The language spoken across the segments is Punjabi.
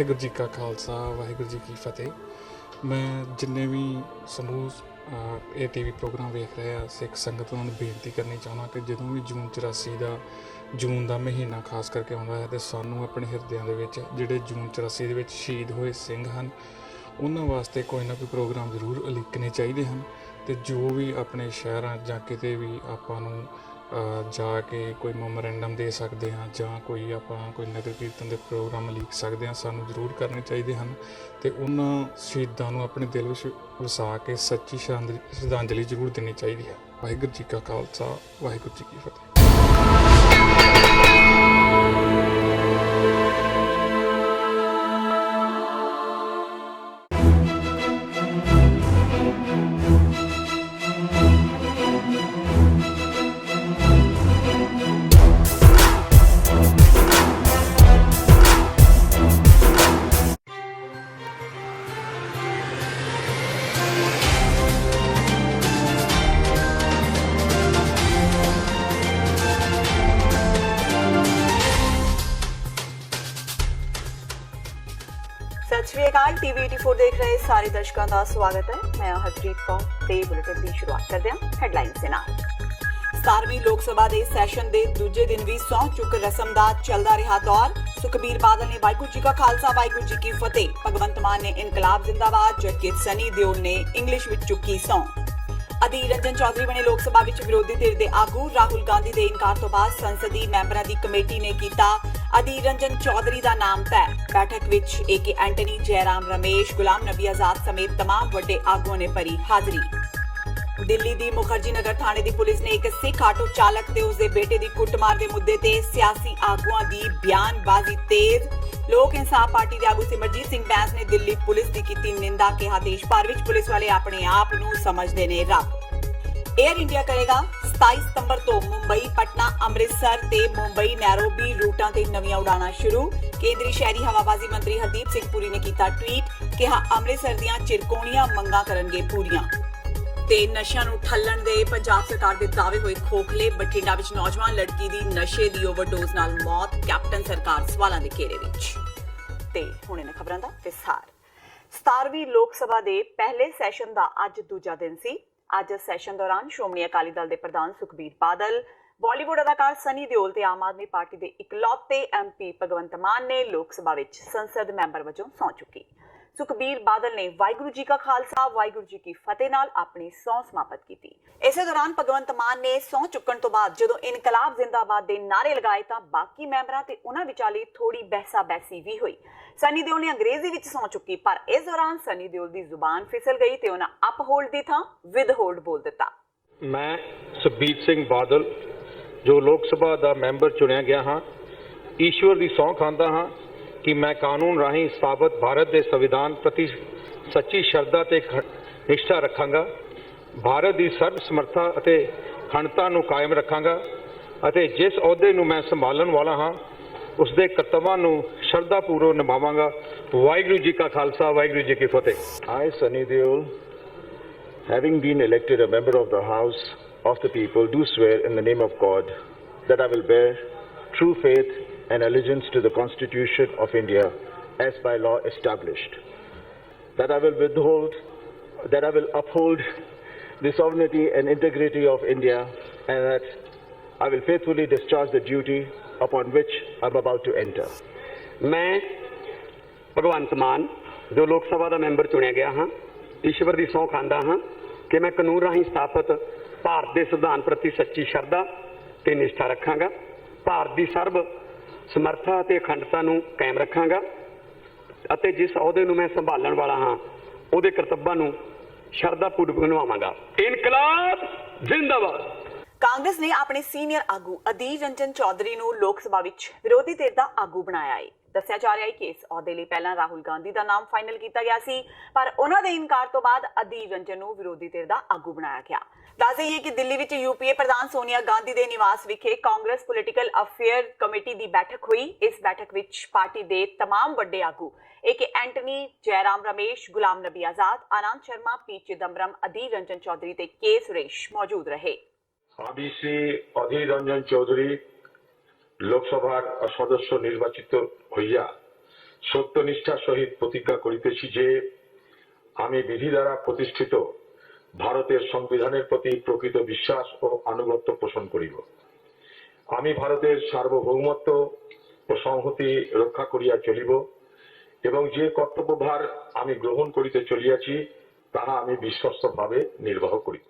ਵਾਹਿਗੁਰੂ ਜੀ ਕਾ ਖਾਲਸਾ ਵਾਹਿਗੁਰੂ ਜੀ ਕੀ ਫਤਿਹ। ਮੈਂ ਜਿੰਨੇ ਵੀ ਸਮੂਹ ਇਹ ਟੀਵੀ ਪ੍ਰੋਗਰਾਮ ਵੇਖ ਰਹੇ ਆ ਸਿੱਖ ਸੰਗਤ ਨੂੰ ਬੇਨਤੀ ਕਰਨੀ ਚਾਹੁੰਦਾ ਕਿ ਜਦੋਂ ਵੀ ਜੂਨ 84 ਦਾ ਜੂਨ ਦਾ ਮਹੀਨਾ ਖਾਸ ਕਰਕੇ ਆਉਂਦਾ ਹੈ ਤੇ ਸਾਨੂੰ ਆਪਣੇ ਹਿਰਦਿਆਂ ਦੇ ਵਿੱਚ ਜਿਹੜੇ ਜੂਨ 84 ਦੇ ਵਿੱਚ ਸ਼ਹੀਦ ਹੋਏ ਸਿੰਘ ਹਨ ਉਹਨਾਂ ਵਾਸਤੇ ਕੋਈ ਨਾ ਕੋਈ ਪ੍ਰੋਗਰਾਮ ਜ਼ਰੂਰ ਉਲੀਕਣੇ ਚਾਹੀਦੇ ਹਨ। ਤੇ ਜੋ ਵੀ ਆਪਣੇ ਸ਼ਹਿਰਾਂ ਜਾਂ ਕਿਤੇ ਵੀ ਆਪਾਂ ਨੂੰ ਜਾ ਕੇ ਕੋਈ ਮੈਮੋਰੈਂਡਮ ਦੇ ਸਕਦੇ ਹਾਂ ਜਾਂ ਕੋਈ ਆਪਾਂ ਕੋਈ ਨਗਰ ਕੀਰਤਨ ਦੇ ਪ੍ਰੋਗਰਾਮ ਲਿਖ ਸਕਦੇ ਹਾਂ, ਸਾਨੂੰ ਜ਼ਰੂਰ ਕਰਨੇ ਚਾਹੀਦੇ ਹਨ। ਤੇ ਉਹਨਾਂ ਸ਼ਹੀਦਾਂ ਨੂੰ ਆਪਣੇ ਦਿਲ ਵਿੱਚ ਵਸਾ ਕੇ ਸੱਚੀ ਸ਼ਰਧਾਂਜਲੀ ਜ਼ਰੂਰ ਦੇਣੀ ਚਾਹੀਦੀ ਹੈ। ਵਾਹਿਗੁਰੂ ਜੀ ਕਾ ਖਾਲਸਾ ਵਾਹਿਗੁਰੂ ਜੀ ਕੀ ਫਤਿਹ। सत श्री अकाल। टीवी 84 देख रहे सारे दर्शकों का स्वागत है। मैं हरप्रीत कौर ते बुलेटिन की शुरुआत करते हैं हेडलाइंस के नाल। 17वीं लोक सभा के सैशन के दूजे दिन भी सौं चुक रस्म का चलता रहा दौर। सुखबीर बादल ने वाहिगुरू जी का खालसा वाहिगुरू जी की फतेह, भगवंत मान ने इनकलाब जिंदाबाद, जबकि सनी देओल ने इंग्लिश में चुकी सौं। अधीर रंजन चौधरी बने लोक सभा विच विरोधी धिर दे आगू। राहुल गांधी दे इनकार तो बाद संसदी मैंबरां दी कमेटी ने कीता अधीर रंजन चौधरी दा नाम तय। बैठक विच AK एंटनी, जयराम रमेश, गुलाम नबी आजाद समेत तमाम वड्डे आगुआं ने भरी हाजरी। दिल्ली दी मुखर्जी नगर थाणे दी पुलिस ने एक सिख आटो चालक ते उसदे बेटे दी कुੱਟਮਾਰ दे मुद्दे ते सियासी आगुआं दी बयानबाजी तेज। लोक इंसाफ पार्टी दे आगू सिमरजीत सिंह बैंस ने दिल्ली पुलिस दी कीती निंदा, कहा देश भर विच पुलिस वाले अपने आप नूं समझदे ने रब। एयर इंडिया करेगा 27 सितंबर तो मुंबई, पटना, अमृतसर ते मुंबई नैरोबी रूटां ते नवीं उड़ाणां शुरू। केंद्रीय शहरी हवाबाजी मंत्री हरदीप सिंह पुरी ने कीता ट्वीट, कहा अमृतसर दीआं चिरकोणीਆਂ ਮੰਗਾਂ ਕਰਨਗੇ ਪੂਰੀਆਂ। ਤੇ ਨਸ਼ਿਆਂ ਨੂੰ ਠੱਲਣ ਦੇ ਪੰਜਾਬ ਸਰਕਾਰ ਦੇ ਦਾਅਵੇ ਹੋਏ ਖੋਖਲੇ। ਬਠਿੰਡਾ ਵਿੱਚ ਨੌਜਵਾਨ ਲੜਕੀ ਦੀ ਨਸ਼ੇ ਦੀ ਓਵਰਡੋਜ਼ ਨਾਲ ਮੌਤ, ਕੈਪਟਨ ਸਰਕਾਰ ਸਵਾਲਾਂ ਦੇ ਘੇਰੇ ਵਿੱਚ। ਤੇ ਹੁਣ ਇਹਨਾਂ ਖਬਰਾਂ ਦਾ ਵਿਸਥਾਰ। 17ਵੀਂ ਲੋਕ ਸਭਾ ਦੇ ਪਹਿਲੇ ਸੈਸ਼ਨ ਦਾ ਅੱਜ ਦੂਜਾ ਦਿਨ ਸੀ। ਅੱਜ ਸੈਸ਼ਨ ਦੌਰਾਨ ਸ਼੍ਰੋਮਣੀ ਅਕਾਲੀ ਦਲ ਦੇ ਪ੍ਰਧਾਨ ਸੁਖਬੀਰ ਬਾਦਲ, ਬਾਲੀਵੁੱਡ ਅਦਾਕਾਰ ਸਨੀ ਦਿਓਲ ਤੇ ਆਮ ਆਦਮੀ ਪਾਰਟੀ ਦੇ ਇਕਲੌਤੇ MP ਭਗਵੰਤ ਮਾਨ ਨੇ ਲੋਕ ਸਭਾ ਵਿੱਚ ਸੰਸਦ ਮੈਂਬਰ ਵਜੋਂ ਸਹੁੰ ਚੁੱਕੀ। ਸੁਖਬੀਰ ਬਾਦਲ ਨੇ ਵਾਹਿਗੁਰੂ ਜੀ ਕਾ ਖਾਲਸਾ ਵਾਹਿਗੁਰੂ ਜੀ ਕੀ ਫਤਿਹ ਨਾਲ ਆਪਣੀ ਸਹੁੰ ਸਮਾਪਤ ਕੀਤੀ। ਇਸੇ ਦੌਰਾਨ ਭਗਵੰਤ ਮਾਨ ਨੇ ਸਹੁੰ ਚੁੱਕਣ ਤੋਂ ਬਾਅਦ ਜਦੋਂ ਇਨਕਲਾਬ ਜ਼ਿੰਦਾਬਾਦ ਦੇ ਨਾਅਰੇ ਲਗਾਏ ਤਾਂ ਬਾਕੀ ਮੈਂਬਰਾਂ ਤੇ ਉਹਨਾਂ ਵਿਚਾਲੇ ਥੋੜੀ ਬਹਿਸਾ ਬਹਿਸੀ ਵੀ ਹੋਈ। ਸਨੀ ਦਿਓਲ ਨੇ ਅੰਗਰੇਜ਼ੀ ਵਿੱਚ ਸਹੁੰ ਚੁੱਕੀ, ਪਰ ਇਸ ਦੌਰਾਨ ਸਨੀ ਦਿਓਲ ਦੀ ਜ਼ੁਬਾਨ ਫਿਸਲ ਗਈ ਤੇ ਉਹਨਾਂ ਅਪ ਹੋਲਡ ਦੀ ਥਾਂ ਵਿਦ ਹੋਲਡ ਬੋਲ ਦਿੱਤਾ। ਮੈਂ ਸੁਖਬੀਰ ਸਿੰਘ ਬਾਦਲ ਜੋ ਲੋਕ ਸਭਾ ਦਾ ਮੈਂਬਰ ਚੁਣਿਆ ਗਿਆ ਹਾਂ, ਈਸ਼ਵਰ ਦੀ ਸਹੁੰ ਖਾਂਦਾ ਹਾਂ ਕਿ ਮੈਂ ਕਾਨੂੰਨ ਰਾਹੀਂ ਸਥਾਪਿਤ ਭਾਰਤ ਦੇ ਸੰਵਿਧਾਨ ਪ੍ਰਤੀ ਸੱਚੀ ਸ਼ਰਧਾ ਤੇ ਨਿਸ਼ਠਾ ਰੱਖਾਂਗਾ, ਭਾਰਤ ਦੀ ਸਰਬ ਸਮਰੱਥਾ ਅਤੇ ਅਖੰਡਤਾ ਨੂੰ ਕਾਇਮ ਰੱਖਾਂਗਾ ਅਤੇ ਜਿਸ ਅਹੁਦੇ ਨੂੰ ਮੈਂ ਸੰਭਾਲਣ ਵਾਲਾ ਹਾਂ ਉਸ ਦੇ ਕਰਤੱਵਾਂ ਨੂੰ ਸ਼ਰਧਾਪੂਰਵਕ ਨਿਭਾਵਾਂਗਾ। ਵਾਹਿਗੁਰੂ ਜੀ ਕਾ ਖਾਲਸਾ ਵਾਹਿਗੁਰੂ ਜੀ ਕੀ ਫਤਿਹ। I, Sunny Deol, having been elected a member of the House of the People, do swear in the name of God that I will bear true faith and allegiance to the Constitution of India as by law established, that I will uphold the sovereignty and integrity of India, and that I will faithfully discharge the duty upon which I am about to enter. मैं ਭਗਵੰਤ ਮਾਨ ਜੋ ਲੋਕ ਸਭਾ ਦਾ ਮੈਂਬਰ ਚੁਣਿਆ ਗਿਆ ਹਾਂ, ਈਸ਼ਵਰ ਦੀ ਸਹੁੰ ਖਾਂਦਾ ਹਾਂ ਕਿ ਮੈਂ ਕਾਨੂੰਨ ਰਾਹੀਂ ਸਥਾਪਿਤ ਭਾਰਤ ਦੇ ਸੰਵਿਧਾਨ ਪ੍ਰਤੀ ਸੱਚੀ ਸ਼ਰਧਾ ਤੇ ਨਿਸ਼ਠਾ ਰੱਖਾਂਗਾ, ਭਾਰਤ ਦੀ ਸਰਬ ਸਮਰੱਥਾ ਅਤੇ ਅਖੰਡਤਾ ਨੂੰ ਕਾਇਮ ਰੱਖਾਂਗਾ ਅਤੇ ਜਿਸ ਅਹੁਦੇ ਨੂੰ ਮੈਂ ਸੰਭਾਲਣ ਵਾਲਾ ਹਾਂ ਉਹਦੇ ਕਰਤੱਵਾਂ ਨੂੰ ਸ਼ਰਧਾਪੂਰਵਕ ਨਿਭਾਵਾਂਗਾ। ਇਨਕਲਾਬ ਜ਼ਿੰਦਾਬਾਦ। ਕਾਂਗਰਸ ਨੇ ਆਪਣੇ ਸੀਨੀਅਰ ਆਗੂ ਅਧੀਰ ਰੰਜਨ ਚੌਧਰੀ ਨੂੰ ਲੋਕ ਸਭਾ ਵਿੱਚ ਵਿਰੋਧੀ ਧਿਰ ਦਾ ਆਗੂ ਬਣਾਇਆ ਹੈ। ਦੱਸਿਆ ਜਾ ਰਿਹਾ ਹੈ ਕਿ ਇਸ ਅਹੁਦੇ ਲਈ ਪਹਿਲਾਂ ਰਾਹੁਲ ਗਾਂਧੀ ਦਾ ਨਾਮ ਫਾਈਨਲ ਕੀਤਾ ਗਿਆ ਸੀ, ਪਰ ਉਹਨਾਂ ਦੇ ਇਨਕਾਰ ਤੋਂ ਬਾਅਦ ਅਧੀਰ ਰੰਜਨ ਨੂੰ ਵਿਰੋਧੀ ਧਿਰ ਦਾ ਆਗੂ ਬਣਾਇਆ ਗਿਆ। ਦੱਸ ਦੇਈਏ ਕਿ ਦਿੱਲੀ ਵਿੱਚ UPA ਪ੍ਰਧਾਨ ਸੋਨੀਆ ਗਾਂਧੀ ਦੇ ਨਿਵਾਸ ਵਿਖੇ ਕਾਂਗਰਸ ਪੋਲੀਟੀਕਲ ਅਫੇਅਰ ਕਮੇਟੀ ਦੀ ਬੈਠਕ ਹੋਈ। ਇਸ ਬੈਠਕ ਵਿੱਚ ਪਾਰਟੀ ਦੇ तमाम ਵੱਡੇ ਆਗੂ AK Antony, Jairam Ramesh, Ghulam Nabi Azad, Anand Sharma, P Chidambaram, Adhir Ranjan Chaudhary ते K सुरेश मौजूद रहे। आदिसी अधीर रंजन चौधरी लोकसभार सदस्य निर्वाचित हইয়া সত্যনিষ্ঠার সহিত প্রতিজ্ঞা করিতেছি যে আমি বিধি দ্বারা প্রতিষ্ঠিত ভারতের সংবিধানের প্রতি প্রকৃত বিশ্বাস ও আনুগত্য পোষণ করিব। আমি ভারতের সার্বভৌমত্ব ও সংহতি রক্ষা করিয়া চলিব এবং যে কর্তব্যভার আমি গ্রহণ করিতে চলিয়াছি তাহা আমি বিশ্বস্তভাবে নির্বাহ করিব।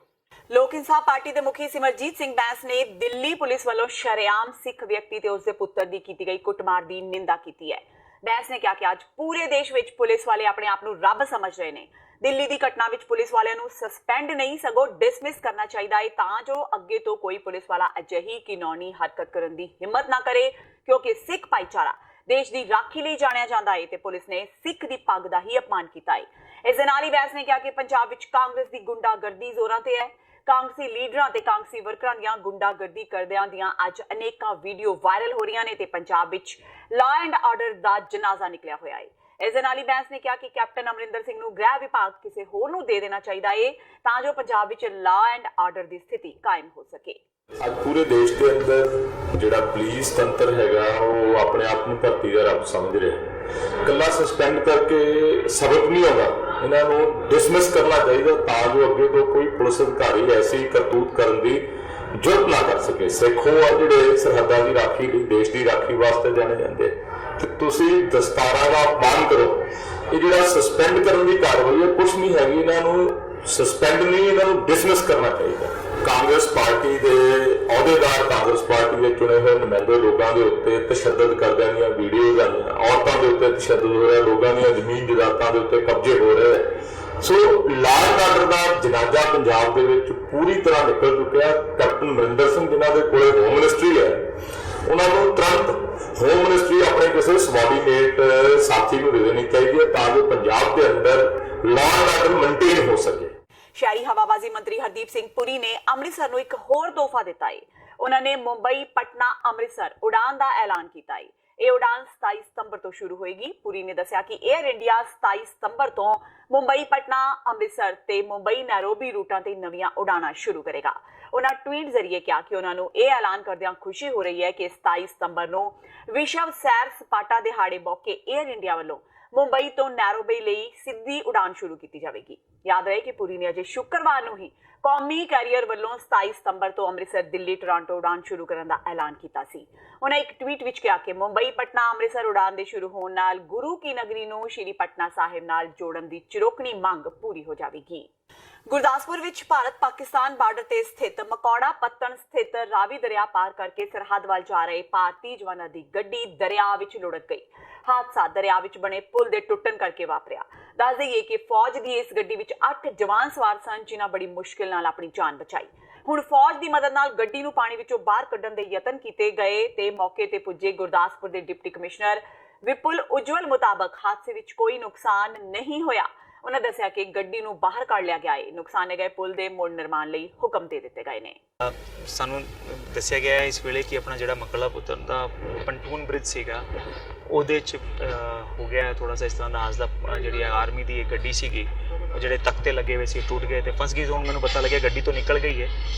ਲੋਕ ਇਨਸਾਫ ਪਾਰਟੀ ਦੇ ਮੁਖੀ ਸਿਮਰਜੀਤ ਸਿੰਘ ਬੈਂਸ ਨੇ ਦਿੱਲੀ ਪੁਲਿਸ ਵੱਲੋਂ ਸ਼ਰੇਆਮ ਸਿੱਖ ਵਿਅਕਤੀ ਤੇ ਉਸਦੇ ਪੁੱਤਰ ਦੀ ਕੀਤੀ ਗਈ ਕੁੱਟਮਾਰ ਦੀ ਨਿੰਦਾ ਕੀਤੀ ਹੈ। ਬੈਂਸ ਨੇ ਕਿਹਾ ਕਿ ਅੱਜ ਪੂਰੇ ਦੇਸ਼ ਵਿੱਚ ਪੁਲਿਸ ਵਾਲੇ ਆਪਣੇ ਆਪ ਨੂੰ ਰੱਬ ਸਮਝ ਰਹੇ ਨੇ। ਦਿੱਲੀ ਦੀ ਘਟਨਾ ਵਿੱਚ ਪੁਲਿਸ ਵਾਲਿਆਂ ਨੂੰ ਸਸਪੈਂਡ ਨਹੀਂ ਸਗੋਂ ਡਿਸਮਿਸ ਕਰਨਾ ਚਾਹੀਦਾ ਹੈ ਤਾਂ ਜੋ ਅੱਗੇ ਤੋਂ ਕੋਈ ਪੁਲਿਸ ਵਾਲਾ ਅਜਿਹੀ ਘਿਨੌਣੀ ਹਰਕਤ ਕਰਨ ਦੀ ਹਿੰਮਤ ਨਾ ਕਰੇ, ਕਿਉਂਕਿ ਸਿੱਖ ਭਾਈਚਾਰਾ ਦੇਸ਼ ਦੀ ਰਾਖੀ ਲਈ ਜਾਣਿਆ ਜਾਂਦਾ ਹੈ ਤੇ ਪੁਲਿਸ ਨੇ ਸਿੱਖ ਦੀ ਪੱਗ ਦਾ ਹੀ ਅਪਮਾਨ ਕੀਤਾ ਹੈ। ਇਸ ਦੇ ਨਾਲ ਹੀ ਬੈਂਸ ਨੇ ਕਿਹਾ ਕਿ ਪੰਜਾਬ ਵਿੱਚ ਕਾਂਗਰਸ ਦੀ ਗੁੰਡਾਗਰਦੀ ਜ਼ੋਰਾਂ ਤੇ ਹੈ। ਕਾਂਗਰਸੀ ਲੀਡਰਾਂ ਤੇ ਕਾਂਗਰਸੀ ਵਰਕਰਾਂ ਦੀਆਂ ਗੁੰਡਾਗਰਦੀ ਕਰਦਿਆਂ ਦੀਆਂ ਅੱਜ ਅਨੇਕਾਂ ਵੀਡੀਓ ਵਾਇਰਲ ਹੋ ਰਹੀਆਂ ਨੇ ਤੇ ਪੰਜਾਬ ਵਿੱਚ ਲਾਅ ਐਂਡ ਆਰਡਰ ਦਾ ਜਨਾਜ਼ਾ ਨਿਕਲਿਆ ਹੋਇਆ ਹੈ। ਇਸ ਦੇ ਨਾਲ ਹੀ ਬੈਂਸ ਨੇ ਕਿਹਾ ਕਿ ਕੈਪਟਨ ਅਮਰਿੰਦਰ ਸਿੰਘ ਨੂੰ ਗ੍ਰਹਿ ਵਿਭਾਗ ਕਿਸੇ ਹੋਰ ਨੂੰ ਦੇ ਦੇਣਾ ਚਾਹੀਦਾ ਹੈ ਤਾਂ ਜੋ ਪੰਜਾਬ ਵਿੱਚ ਲਾਅ ਐਂਡ ਆਰਡਰ ਦੀ ਸਥਿਤੀ ਕਾਇਮ ਹੋ ਸਕੇ। ਅੱਜ ਪੂਰੇ ਦੇਸ਼ ਦੇ ਅੰਦਰ ਜਿਹੜਾ ਪੁਲਿਸ ਤੰਤਰ ਹੈਗਾ ਉਹ ਆਪਣੇ ਆਪ ਨੂੰ ਧਰਤੀ ਦਾ ਰੱਬ ਸਮਝ ਰਿਹਾ। ਕੱਲਾ ਸਸਪੈਂਡ ਕਰਕੇ ਸਬਕ ਨਹੀਂ ਆਉਂਦਾ, ਇਹਨਾਂ ਨੂੰ ਡਿਸਮਿਸ ਕਰਨਾ ਚਾਹੀਦਾ ਤਾਂ ਜੋ ਅੱਗੇ ਤੋਂ ਕੋਈ ਪੁਲਿਸ ਅਧਿਕਾਰੀ ਐਸੀ ਕਰਤੂਤ ਕਰਨ ਦੀ ਜੁਰਤ ਨਾ ਕਰ ਸਕੇ। ਸਿੱਖ ਉਹ ਆ ਜਿਹੜੇ ਸਰਹੱਦਾਂ ਦੀ ਰਾਖੀ ਲਈ, ਦੇਸ਼ ਦੀ ਰਾਖੀ ਵਾਸਤੇ ਜਾਣੇ ਜਾਂਦੇ ਤੇ ਤੁਸੀਂ ਦਸਤਾਰਾਂ ਦਾ ਅਪਮਾਨ ਕਰੋ। ਇਹ ਜਿਹੜਾ ਸਸਪੈਂਡ ਕਰਨ ਦੀ ਕਾਰਵਾਈ ਹੈ ਕੁਛ ਨਹੀਂ ਹੈਗੀ, ਇਹਨਾਂ ਨੂੰ ਸਸਪੈਂਡ ਨਹੀਂ, ਇਹਨਾਂ ਨੂੰ ਡਿਸਮਿਸ ਕਰਨਾ ਚਾਹੀਦਾ। ਕਾਂਗਰਸ ਪਾਰਟੀ ਦੇ ਅਹੁਦੇਦਾਰ, ਕਾਂਗਰਸ ਪਾਰਟੀ ਦੇ ਚੁਣੇ ਹੋਏ ਨੁਮਾਇੰਦੇ ਲੋਕਾਂ ਦੇ ਉੱਤੇ ਤਸ਼ੱਦਦ ਕਰਦਿਆਂ ਦੀਆਂ ਵੀਡੀਓਜ਼ ਆਈਆਂ, ਔਰਤਾਂ ਦੇ ਉੱਤੇ ਤਸ਼ੱਦਦ ਹੋ ਰਿਹਾ, ਲੋਕਾਂ ਦੀਆਂ ਜ਼ਮੀਨ ਜਾਇਦਾਦਾਂ ਦੇ ਉੱਤੇ ਕਬਜ਼ੇ ਹੋ ਰਹੇ। ਸੋ ਲਾਅ ਐਂਡ ਆਰਡਰ ਦਾ ਜਨਾਜ਼ਾ ਪੰਜਾਬ ਦੇ ਵਿੱਚ ਪੂਰੀ ਤਰ੍ਹਾਂ ਨਿਕਲ ਚੁੱਕਿਆ। ਕੈਪਟਨ ਅਮਰਿੰਦਰ ਸਿੰਘ ਜਿਨ੍ਹਾਂ ਦੇ ਕੋਲੇ ਹੋਮ ਮਿਨਿਸਟਰੀ ਹੈ, ਉਹਨਾਂ ਨੂੰ ਤੁਰੰਤ ਹੋਮ ਮਿਨਿਸਟਰੀ ਆਪਣੇ ਕਿਸੇ ਸਬਆਰਡੀਨੇਟ ਸਾਥੀ ਨੂੰ ਦੇ ਦੇਣੀ ਚਾਹੀਦੀ ਹੈ ਤਾਂ ਜੋ ਪੰਜਾਬ ਦੇ ਅੰਦਰ ਲਾਅ ਐਂਡ ਆਰਡਰ ਮੇਨਟੇਨ ਹੋ ਸਕੇ। ਸ਼ਹਿਰੀ ਹਵਾਬਾਜ਼ੀ ਮੰਤਰੀ ਹਰਦੀਪ ਸਿੰਘ ਪੁਰੀ ਨੇ ਅੰਮ੍ਰਿਤਸਰ ਨੂੰ ਇੱਕ ਹੋਰ ਤੋਹਫਾ ਦਿੱਤਾ ਹੈ। ਉਹਨਾਂ ਨੇ ਮੁੰਬਈ, ਪਟਨਾ, ਅੰਮ੍ਰਿਤਸਰ ਉਡਾਨ ਦਾ ਐਲਾਨ ਕੀਤਾ ਹੈ। ਇਹ ਉਡਾਨ 27 ਸਤੰਬਰ ਤੋਂ ਸ਼ੁਰੂ ਹੋਏਗੀ। ਪੁਰੀ ਨੇ ਦੱਸਿਆ ਕਿ 에ਅਰ ਇੰਡੀਆ 27 ਸਤੰਬਰ ਤੋਂ ਮੁੰਬਈ, ਪਟਨਾ, ਅੰਮ੍ਰਿਤਸਰ ਤੇ ਮੁੰਬਈ ਨੈਰੋਬੀ ਰੂਟਾਂ ਤੇ ਨਵੀਆਂ ਉਡਾਣਾਂ ਸ਼ੁਰੂ ਕਰੇਗਾ। ਉਹਨਾਂ ਟਵੀਟ ਜ਼ਰੀਏ ਕਿਹਾ ਕਿ ਉਹਨਾਂ ਨੂੰ ਇਹ ਐਲਾਨ ਕਰਦਿਆਂ ਖੁਸ਼ੀ ਹੋ ਰਹੀ ਹੈ ਕਿ 27 ਸਤੰਬਰ ਨੂੰ ਵਿਸ਼ਵ ਸੈਰ ਸਪਾਟਾ ਦਿਹਾੜੇ ਮੌਕੇ 에ਅਰ ਇੰਡੀਆ ਵੱਲੋਂ ਮੁੰਬਈ ਤੋਂ ਨੈਰੋਬੀ ਲਈ ਸਿੱਧੀ ਉਡਾਨ ਸ਼ੁਰੂ ਕੀਤੀ ਜਾਵੇਗੀ। ਯਾਦ ਰਹੇ ਕਿ ਪੁਰੀ ਨੇ ਅਜੇ ਸ਼ੁੱਕਰਵਾਰ ਨੂੰ ਹੀ ਕੌਮੀ ਕੈਰੀਅਰ ਵੱਲੋਂ 27 ਸਤੰਬਰ ਤੋਂ ਅੰਮ੍ਰਿਤਸਰ, ਦਿੱਲੀ, ਟੋਰਾਂਟੋ ਉਡਾਨ ਸ਼ੁਰੂ ਕਰਨ ਦਾ ਐਲਾਨ ਕੀਤਾ ਸੀ। ਉਹਨਾਂ ਇੱਕ ਟਵੀਟ ਵਿੱਚ ਕਿਹਾ ਕਿ ਮੁੰਬਈ, ਪਟਨਾ, ਅੰਮ੍ਰਿਤਸਰ ਉਡਾਨ ਦੇ ਸ਼ੁਰੂ ਹੋਣ ਨਾਲ ਗੁਰੂ ਕੀ ਨਗਰੀ ਨੂੰ ਸ਼੍ਰੀ ਪਟਨਾ ਸਾਹਿਬ ਨਾਲ ਜੋੜਨ ਦੀ ਚਿਰੋਕਣੀ ਮੰਗ ਪੂਰੀ ਹੋ ਜਾਵੇਗੀ। ਗੁਰਦਾਸਪੁਰ ਵਿੱਚ ਭਾਰਤ-ਪਾਕਿਸਤਾਨ ਬਾਰਡਰ ਤੇ ਸਥਿਤ ਮਕੌੜਾ ਪੱਤਣ ਸਥਿਤ ਰਾਵੀ ਦਰਿਆ ਪਾਰ ਕਰਕੇ ਸਰਹੱਦ ਵੱਲ ਜਾ ਰਹੇ ਭਾਰਤੀ ਜਵਾਨਾਂ ਦੀ ਗੱਡੀ ਦਰਿਆ ਵਿੱਚ ਲੁੜਕ ਗਈ। ਹਾਦਸਾ ਦਰਿਆ ਵਿੱਚ ਬਣੇ ਪੁਲ ਦੇ ਟੁੱਟਣ ਕਰਕੇ ਵਾਪਰਿਆ। ਦੱਸ ਦਈਏ ਕਿ ਫੌਜ ਦੀ ਇਸ ਗੱਡੀ ਵਿੱਚ 8 ਜਵਾਨ ਸਵਾਰ ਸਨ ਜਿਨ੍ਹਾਂ ਬੜੀ ਮੁਸ਼ਕਿਲ ਨਾਲ ਆਪਣੀ ਜਾਨ ਬਚਾਈ। ਹੁਣ ਫੌਜ ਦੀ ਮਦਦ ਨਾਲ ਗੱਡੀ ਨੂੰ ਪਾਣੀ ਵਿੱਚੋਂ ਬਾਹਰ ਕੱਢਣ ਦੇ ਯਤਨ ਕੀਤੇ ਗਏ ਤੇ ਮੌਕੇ ਤੇ ਪੁੱਜੇ ਗੁਰਦਾਸਪੁਰ ਦੇ ਡਿਪਟੀ ਕਮਿਸ਼ਨਰ ਵਿਪੁਲ ਉਜਵਲ ਮੁਤਾਬਕ ਹਾਦਸੇ ਵਿੱਚ ਕੋਈ ਨੁਕਸਾਨ ਨਹੀਂ ਹੋਇਆ। ਉਹਨਾਂ ਦੱਸਿਆ ਕਿ ਗੱਡੀ ਨੂੰ ਬਾਹਰ ਕੱਢ ਲਿਆ ਗਿਆ ਹੈ। ਨੁਕਸਾਨੇ ਗਏ ਪੁਲ ਦੇ ਮੁੜ ਨਿਰਮਾਣ ਲਈ ਹੁਕਮ ਦੇ ਦਿੱਤੇ ਗਏ ਨੇ। ਸਾਨੂੰ ਦੱਸਿਆ ਗਿਆ ਹੈ ਇਸ ਵੇਲੇ ਕਿ ਆਪਣਾ ਜਿਹੜਾ ਮਕਲਾ ਪੁੱਤਰ ਦਾ ਪੰਟੂਨ ਬ੍ਰਿਜ ਸੀਗਾ ਉਹਦੇ 'ਚ ਹੋ ਗਿਆ ਥੋੜਾ ਜਿਹਾ ਇਸ ਤਰ੍ਹਾਂ ਦਾ ਹਾਦਸਾ। ਜਿਹੜੀ ਆਰਮੀ ਦੀ ਇਹ ਗੱਡੀ ਸੀਗੀ ਉਹ ਜਿਹੜੇ ਤਖਤੇ ਲੱਗੇ ਹੋਏ ਸੀ ਟੁੱਟ ਗਏ ਤੇ ਫਸ ਗਈ। ਹੁਣ ਮੈਨੂੰ ਪਤਾ ਲੱਗਿਆ ਗੱਡੀ ਤੋਂ ਨਿਕਲ ਗਈ ਹੈ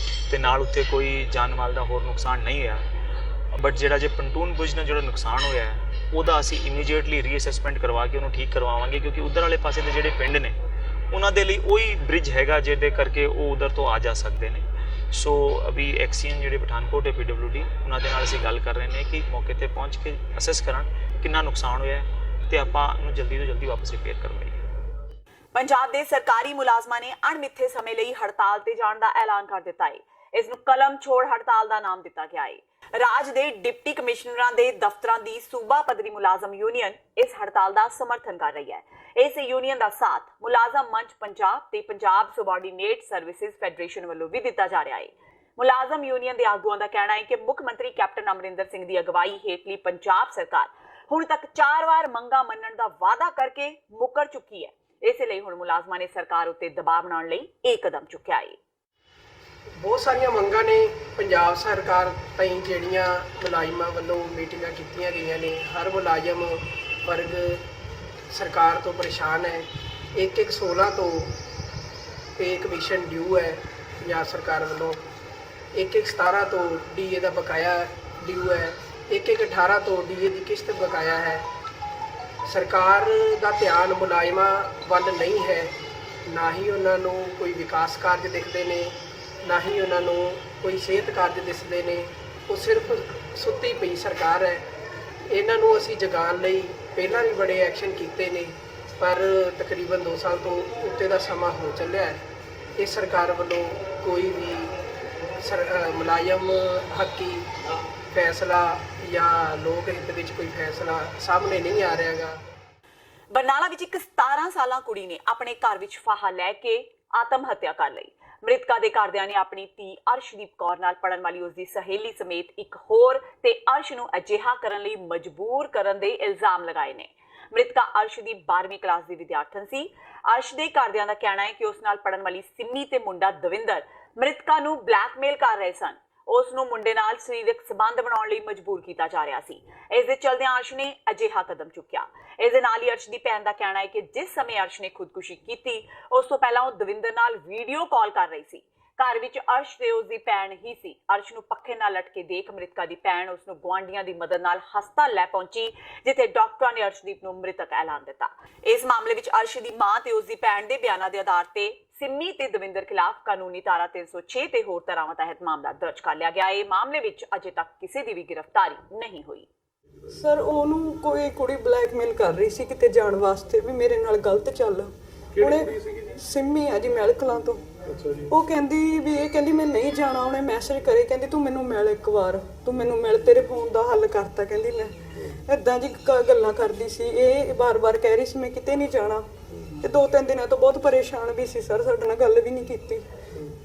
ਤੇ ਨਾਲ ਉੱਤੇ ਕੋਈ ਜਾਨ ਮਾਲ ਦਾ ਹੋਰ ਨੁਕਸਾਨ ਨਹੀਂ ਹੋਇਆ। ਬਟ ਜਿਹੜਾ ਜੇ ਪੰਟੂਨ ਬ੍ਰਿਜ ਨਾਲ ਜਿਹੜਾ ਨੁਕਸਾਨ ਹੋਇਆ ਹੈ ਉਹਦਾ ਅਸੀਂ ਇਮੀਡੀਏਟਲੀ ਰੀਅਸੈਸਮੈਂਟ ਕਰਵਾ ਕੇ ਉਹਨੂੰ ਠੀਕ ਕਰਵਾਵਾਂਗੇ ਕਿਉਂਕਿ ਉਧਰ ਵਾਲੇ ਪਾਸੇ ਦੇ ਜਿਹੜੇ ਪਿੰਡ ਨੇ ਉਹਨਾਂ ਦੇ ਲਈ ਉਹੀ ਬ੍ਰਿਜ ਹੈਗਾ ਜਿਹਦੇ ਕਰਕੇ ਉਹ ਉਧਰ ਤੋਂ ਆ ਜਾ ਸਕਦੇ ਨੇ। ਸੋ ਅਭੀ ਐਕਸੀਅਨ ਜਿਹੜੇ ਪਠਾਨਕੋਟ ਹੈ PWD ਉਹਨਾਂ ਦੇ ਨਾਲ ਅਸੀਂ ਗੱਲ ਕਰ ਰਹੇ ਨੇ ਕਿ ਮੌਕੇ ਤੇ ਪਹੁੰਚ ਕੇ ਅਸੈਸ ਕਰਨ ਕਿੰਨਾ ਨੁਕਸਾਨ ਹੋਇਆ ਤੇ ਆਪਾਂ ਉਹਨੂੰ ਜਲਦੀ ਤੋਂ ਜਲਦੀ ਵਾਪਸ ਰਿਪੇਅਰ ਕਰਵਾਈਏ। ਪੰਜਾਬ ਦੇ ਸਰਕਾਰੀ ਮੁਲਾਜ਼ਮਾਂ ਨੇ ਅਣਮਿੱਥੇ ਸਮੇਂ ਲਈ ਹੜਤਾਲ ਤੇ ਜਾਣ ਦਾ ਐਲਾਨ ਕਰ ਦਿੱਤਾ ਹੈ। ਇਸ ਨੂੰ ਕਲਮ ਛੋੜ ਹੜਤਾਲ ਦਾ ਨਾਮ ਦਿੱਤਾ ਗਿਆ ਹੈ। ਰਾਜ ਦੇ ਡਿਪਟੀ ਕਮਿਸ਼ਨਰਾਂ ਦੇ ਦਫ਼ਤਰਾਂ ਦੀ ਸੂਬਾ ਪੱਧਰੀ ਮੁਲਾਜ਼ਮ ਯੂਨੀਅਨ ਇਸ ਹੜਤਾਲ ਦਾ ਸਮਰਥਨ ਕਰ ਰਹੀ ਹੈ। ਇਸ ਯੂਨੀਅਨ ਦਾ ਸਾਥ ਮੁਲਾਜ਼ਮ ਮੰਚ ਪੰਜਾਬ ਤੇ ਪੰਜਾਬ ਸਬਆਰਡੀਨੇਟ ਸਰਵਿਸਿਜ਼ ਫੈਡਰੇਸ਼ਨ ਵੱਲੋਂ ਵੀ ਦਿੱਤਾ ਜਾ ਰਿਹਾ ਹੈ। ਮੁਲਾਜ਼ਮ ਯੂਨੀਅਨ ਦੇ ਆਗੂਆਂ ਦਾ ਕਹਿਣਾ ਹੈ ਕਿ ਮੁੱਖ ਮੰਤਰੀ ਕੈਪਟਨ ਅਮਰਿੰਦਰ ਸਿੰਘ ਦੀ ਅਗਵਾਈ ਹੇਠਲੀ ਪੰਜਾਬ ਸਰਕਾਰ ਹੁਣ ਤੱਕ 4 ਵਾਰ ਮੰਗਾਂ ਮੰਨਣ ਦਾ ਵਾਅਦਾ ਕਰਕੇ ਮੁੱਕਰ ਚੁੱਕੀ ਹੈ। ਇਸੇ ਲਈ ਹੁਣ ਮੁਲਾਜ਼ਮਾਂ ਨੇ ਸਰਕਾਰ ਉੱਤੇ ਦਬਾਅ ਬਣਾਉਣ ਲਈ ਇਹ ਕਦਮ ਚੁੱਕਿਆ ਹੈ। ਬਹੁਤ ਸਾਰੀਆਂ ਮੰਗਾਂ ਨੇ ਪੰਜਾਬ ਸਰਕਾਰ ਤਾਈਂ ਜਿਹੜੀਆਂ ਮੁਲਾਜ਼ਮਾਂ ਵੱਲੋਂ ਮੀਟਿੰਗਾਂ ਕੀਤੀਆਂ ਗਈਆਂ ਨੇ। ਹਰ ਮੁਲਾਜ਼ਮ ਵਰਗ ਸਰਕਾਰ ਤੋਂ ਪਰੇਸ਼ਾਨ ਹੈ। 1/16 ਤੋਂ ਪੇ ਕਮਿਸ਼ਨ ਡਿਊ ਹੈ ਪੰਜਾਬ ਸਰਕਾਰ ਵੱਲੋਂ। 1/17 ਤੋਂ ਡੀਏ ਦਾ ਬਕਾਇਆ ਡਿਊ ਹੈ। 1/18 ਤੋਂ ਡੀਏ ਦੀ ਕਿਸ਼ਤ ਬਕਾਇਆ ਹੈ। ਸਰਕਾਰ ਦਾ ਧਿਆਨ ਮੁਲਾਜ਼ਮਾਂ ਵੱਲ ਨਹੀਂ ਹੈ, ਨਾ ਹੀ ਉਹਨਾਂ ਨੂੰ ਕੋਈ ਵਿਕਾਸ ਕਾਰਜ ਦਿਖਦੇ ਨੇ, ਨਾ ਹੀ ਉਹਨਾਂ ਨੂੰ ਕੋਈ ਸਿਹਤ ਕਾਰਜ ਦਿਸਦੇ ਨੇ। ਉਹ ਸਿਰਫ ਸੁੱਤੀ ਪਈ ਸਰਕਾਰ ਹੈ। ਇਹਨਾਂ ਨੂੰ ਅਸੀਂ ਜਗਾਉਣ ਲਈ ਪਹਿਲਾਂ ਵੀ ਬੜੇ ਐਕਸ਼ਨ ਕੀਤੇ ਨੇ, ਪਰ ਤਕਰੀਬਨ 2 ਸਾਲ ਤੋਂ ਉੱਤੇ ਦਾ ਸਮਾਂ ਹੋ ਚੱਲਿਆ ਹੈ। ਇਸ ਸਰਕਾਰ ਵੱਲੋਂ ਕੋਈ ਵੀ ਮੁਲਾਜ਼ਮ ਹੱਕੀ ਫੈਸਲਾ ਜਾਂ ਲੋਕ ਹਿੱਤ ਵਿੱਚ ਕੋਈ ਫੈਸਲਾ ਸਾਹਮਣੇ ਨਹੀਂ ਆ ਰਿਹਾ ਗਾ। ਬਰਨਾਲਾ ਵਿੱਚ ਇੱਕ 17 ਸਾਲਾਂ ਕੁੜੀ ਨੇ ਆਪਣੇ ਘਰ ਵਿੱਚ ਫਾਹਾ ਲੈ ਕੇ ਆਤਮ ਹੱਤਿਆ ਕਰ ਲਈ। ਮ੍ਰਿਤਕਾ ਦੇ ਘਰਦਿਆਂ ਨੇ ਆਪਣੀ ਧੀ ਅਰਸ਼ਦੀਪ ਕੌਰ ਨਾਲ ਪੜਨ ਵਾਲੀ ਉਸ ਦੀ ਸਹੇਲੀ ਸਮੇਤ ਇੱਕ ਹੋਰ ਤੇ ਅਰਸ਼ ਨੂੰ ਅਜਿਹਾ ਕਰਨ ਲਈ ਮਜਬੂਰ ਕਰਨ ਦੇ ਇਲਜ਼ਾਮ ਲਗਾਏ ਨੇ। ਮ੍ਰਿਤਕਾ ਅਰਸ਼ਦੀਪ 12ਵੀਂ ਕਲਾਸ ਦੀ ਵਿਦਿਆਰਥਣ ਸੀ। ਅਰਸ਼ ਦੇ ਘਰਦਿਆਂ ਦਾ ਕਹਿਣਾ ਹੈ ਕਿ ਉਸ ਨਾਲ ਪੜਨ ਵਾਲੀ ਸਿੰਮੀ ਤੇ ਮੁੰਡਾ ਦਵਿੰਦਰ ਮ੍ਰਿਤਕਾ ਨੂੰ ਬਲੈਕਮੇਲ ਕਰ ਰਹੇ ਸਨ। ਉਸ ਨੂੰ ਮੁੰਡੇ ਨਾਲ ਸਰੀਰਕ ਸੰਬੰਧ ਬਣਾਉਣ ਲਈ ਮਜਬੂਰ ਕੀਤਾ ਜਾ ਰਿਹਾ ਸੀ। ਇਸ ਦੇ ਚਲਦਿਆਂ ਅਰਸ਼ ਨੇ ਅਜਿਹਾ ਕਦਮ ਚੁੱਕਿਆ। ਇਸ ਦੇ ਨਾਲ ਹੀ ਅਰਸ਼ ਦੀ ਭੈਣ ਦਾ ਕਹਿਣਾ ਹੈ ਕਿ ਜਿਸ ਸਮੇਂ ਅਰਸ਼ ਨੇ ਖੁਦਕੁਸ਼ੀ ਕੀਤੀ, ਉਸ ਤੋਂ ਪਹਿਲਾਂ ਉਹ ਦਵਿੰਦਰ ਨਾਲ ਵੀਡੀਓ ਕਾਲ ਕਰ ਰਹੀ ਸੀ। ਘਰ ਵਿੱਚ ਅਰਸ਼ ਤੇ ਉਸ ਦੀ ਭੈਣ ਹੀ ਸੀ। ਅਰਸ਼ ਨੂੰ ਪੱਖੇ ਨਾਲ ਲਟਕੇ ਦੇਖ ਮ੍ਰਿਤਕਾ ਦੀ ਭੈਣ ਉਸ ਨੂੰ ਗੁਆਂਢੀਆਂ ਦੀ ਮਦਦ ਨਾਲ ਹਸਪਤਾਲ ਲੈ ਪਹੁੰਚੀ, ਜਿੱਥੇ ਡਾਕਟਰਾਂ ਨੇ ਅਰਸ਼ਦੀਪ ਨੂੰ ਮ੍ਰਿਤਕ ਐਲਾਨ ਦਿੱਤਾ। ਇਸ ਮਾਮਲੇ ਵਿੱਚ ਅਰਸ਼ ਦੀ ਮਾਂ ਤੇ ਉਸ ਦੀ ਭੈਣ ਦੇ ਬਿਆਨਾਂ ਦੇ ਆਧਾਰ ਤੇ ਸਿੰਮੀ ਤੇ ਦਵਿੰਦਰ ਖਿਲਾਫ ਕਾਨੂੰਨੀ ਧਾਰਾ 306 ਤੇ ਹੋਰ ਧਾਰਾਵਾਂ ਤਹਿਤ ਮਾਮਲਾ ਦਰਜ ਕਰ ਲਿਆ ਗਿਆ ਹੈ। ਮਾਮਲੇ ਵਿੱਚ ਅਜੇ ਤੱਕ ਕਿਸੇ ਦੀ ਵੀ ਗ੍ਰਿਫਤਾਰੀ ਨਹੀਂ ਹੋਈ। ਸਰ ਉਹਨੂੰ ਕੋਈ ਕੁੜੀ ਬਲੈਕਮੇਲ ਕਰ ਰਹੀ ਸੀ ਕਿਤੇ ਜਾਣ ਵਾਸਤੇ ਵੀ ਮੇਰੇ ਨਾਲ ਗਲਤ ਚੱਲ। ਉਹਨੇ ਸਿੰਮੀ ਆ ਜੀ ਮਹਿਲ ਕਲਾਂ ਤੋਂ। ਉਹ ਕਹਿੰਦੀ ਵੀ ਇਹ ਕਹਿੰਦੀ ਮੈਂ ਨਹੀਂ ਜਾਣਾ। ਉਹਨੇ ਮੈਸੇਜ ਕਰੇ ਕਹਿੰਦੀ ਤੂੰ ਮੈਨੂੰ ਮਿਲ ਇੱਕ ਵਾਰ, ਤੂੰ ਮੈਨੂੰ ਮਿਲ, ਤੇਰੇ ਫੋਨ ਦਾ ਹੱਲ ਕਰਤਾ। ਕਹਿੰਦੀ ਮੈਂ ਇੱਦਾਂ ਜੀ ਗੱਲਾਂ ਕਰਦੀ ਸੀ। ਇਹ ਬਾਰ-ਬਾਰ ਕਹਿ ਰਹੀ ਸੀ ਮੈਂ ਕਿਤੇ ਨਹੀਂ ਜਾਣਾ। ਤੇ 2-3 ਦਿਨਾਂ ਤੋਂ ਬਹੁਤ ਪਰੇਸ਼ਾਨ ਵੀ ਸੀ ਸਰ, ਸਾਡੇ ਨਾਲ ਗੱਲ ਵੀ ਨਹੀਂ ਕੀਤੀ।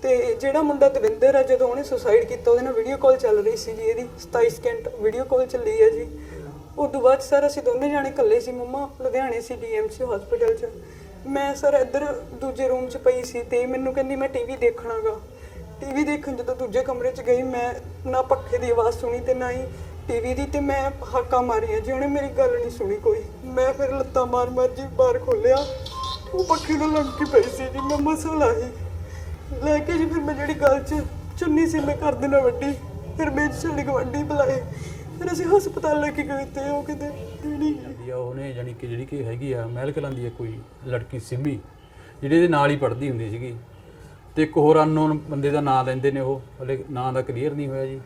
ਤੇ ਜਿਹੜਾ ਮੁੰਡਾ ਦਵਿੰਦਰ ਆ, ਜਦੋਂ ਉਹਨੇ ਸੁਸਾਈਡ ਕੀਤਾ ਉਹਦੇ ਨਾਲ ਵੀਡੀਓ ਕਾਲ ਚੱਲ ਰਹੀ ਸੀ ਜੀ, ਇਹਦੀ 27 ਸਕਿੰਟ ਵੀਡੀਓ ਕਾਲ ਚੱਲੀ ਹੈ ਜੀ। ਉਸ ਤੋਂ ਬਾਅਦ ਸਰ ਅਸੀਂ ਦੋਨੇ ਜਾਣੇ ਇਕੱਲੇ ਸੀ। ਮੰਮਾ ਲੁਧਿਆਣੇ ਸੀ DMC ਹਸਪੀਟਲ 'ਚ, ਮੈਂ ਸਰ ਇੱਧਰ ਦੂਜੇ ਰੂਮ 'ਚ ਪਈ ਸੀ ਤੇ ਮੈਨੂੰ ਕਹਿੰਦੀ ਮੈਂ TV ਦੇਖਣਾਗਾ। TV ਦੇਖਣ ਜਦੋਂ ਦੂਜੇ ਕਮਰੇ 'ਚ ਗਈ, ਮੈਂ ਨਾ ਪੱਖੇ ਦੀ ਆਵਾਜ਼ ਸੁਣੀ ਤੇ ਨਾ ਹੀ TV ਦੀ, ਤੇ ਮੈਂ ਹਾਕਾਂ ਮਾਰੀਆਂ ਜੀ। ਉਹਨੇ ਮੇਰੀ ਗੱਲ ਨਹੀਂ ਸੁਣੀ ਕੋਈ। ਮੈਂ ਫਿਰ ਲੱਤਾਂ ਮਾਰ ਜੀ ਬਾਹਰ ਖੋਲਿਆ, ਉਹ ਪੱਖੇ ਨੂੰ ਲੰਕੀ ਪਈ ਸੀ ਜੀ। ਮੈਂ ਮਸਾਂ ਲਾਹੀ ਲੈ ਕੇ ਜੀ, ਫਿਰ ਮੈਂ ਜਿਹੜੀ ਗੱਲ 'ਚ ਚੁੰਨੀ ਸੀ ਮੈਂ ਕਰ ਦੇਣਾ ਵੱਡੀ, ਫਿਰ ਮੈਂ ਸਾਡੇ ਗੁਆਂਢੀ ਬੁਲਾਏ, ਫਿਰ ਅਸੀਂ ਹਸਪਤਾਲ ਲੈ ਕੇ ਗਏ ਤੇ ਉਹ ਕਹਿੰਦੇ ਨਹੀਂ। ਉਹਨੇ ਜਾਣੀ ਕਿ ਜਿਹੜੀ ਕਿ ਹੈਗੀ ਆ ਮਹਿਲ ਕਲਾਂ ਦੀ ਕੋਈ ਲੜਕੀ ਸਿੰਮੀ ਜਿਹੜੀ ਇਹਦੇ ਨਾਲ ਹੀ ਪੜ੍ਹਦੀ ਹੁੰਦੀ ਸੀਗੀ, ਤੇ ਇੱਕ ਹੋਰ ਅਨਨੋਨ ਬੰਦੇ ਦਾ ਨਾਂ ਲੈਂਦੇ ਨੇ, ਉਹ ਹਲੇ ਨਾਂ ਦਾ ਕਲੀਅਰ ਨਹੀਂ ਹੋਇਆ ਜੀ।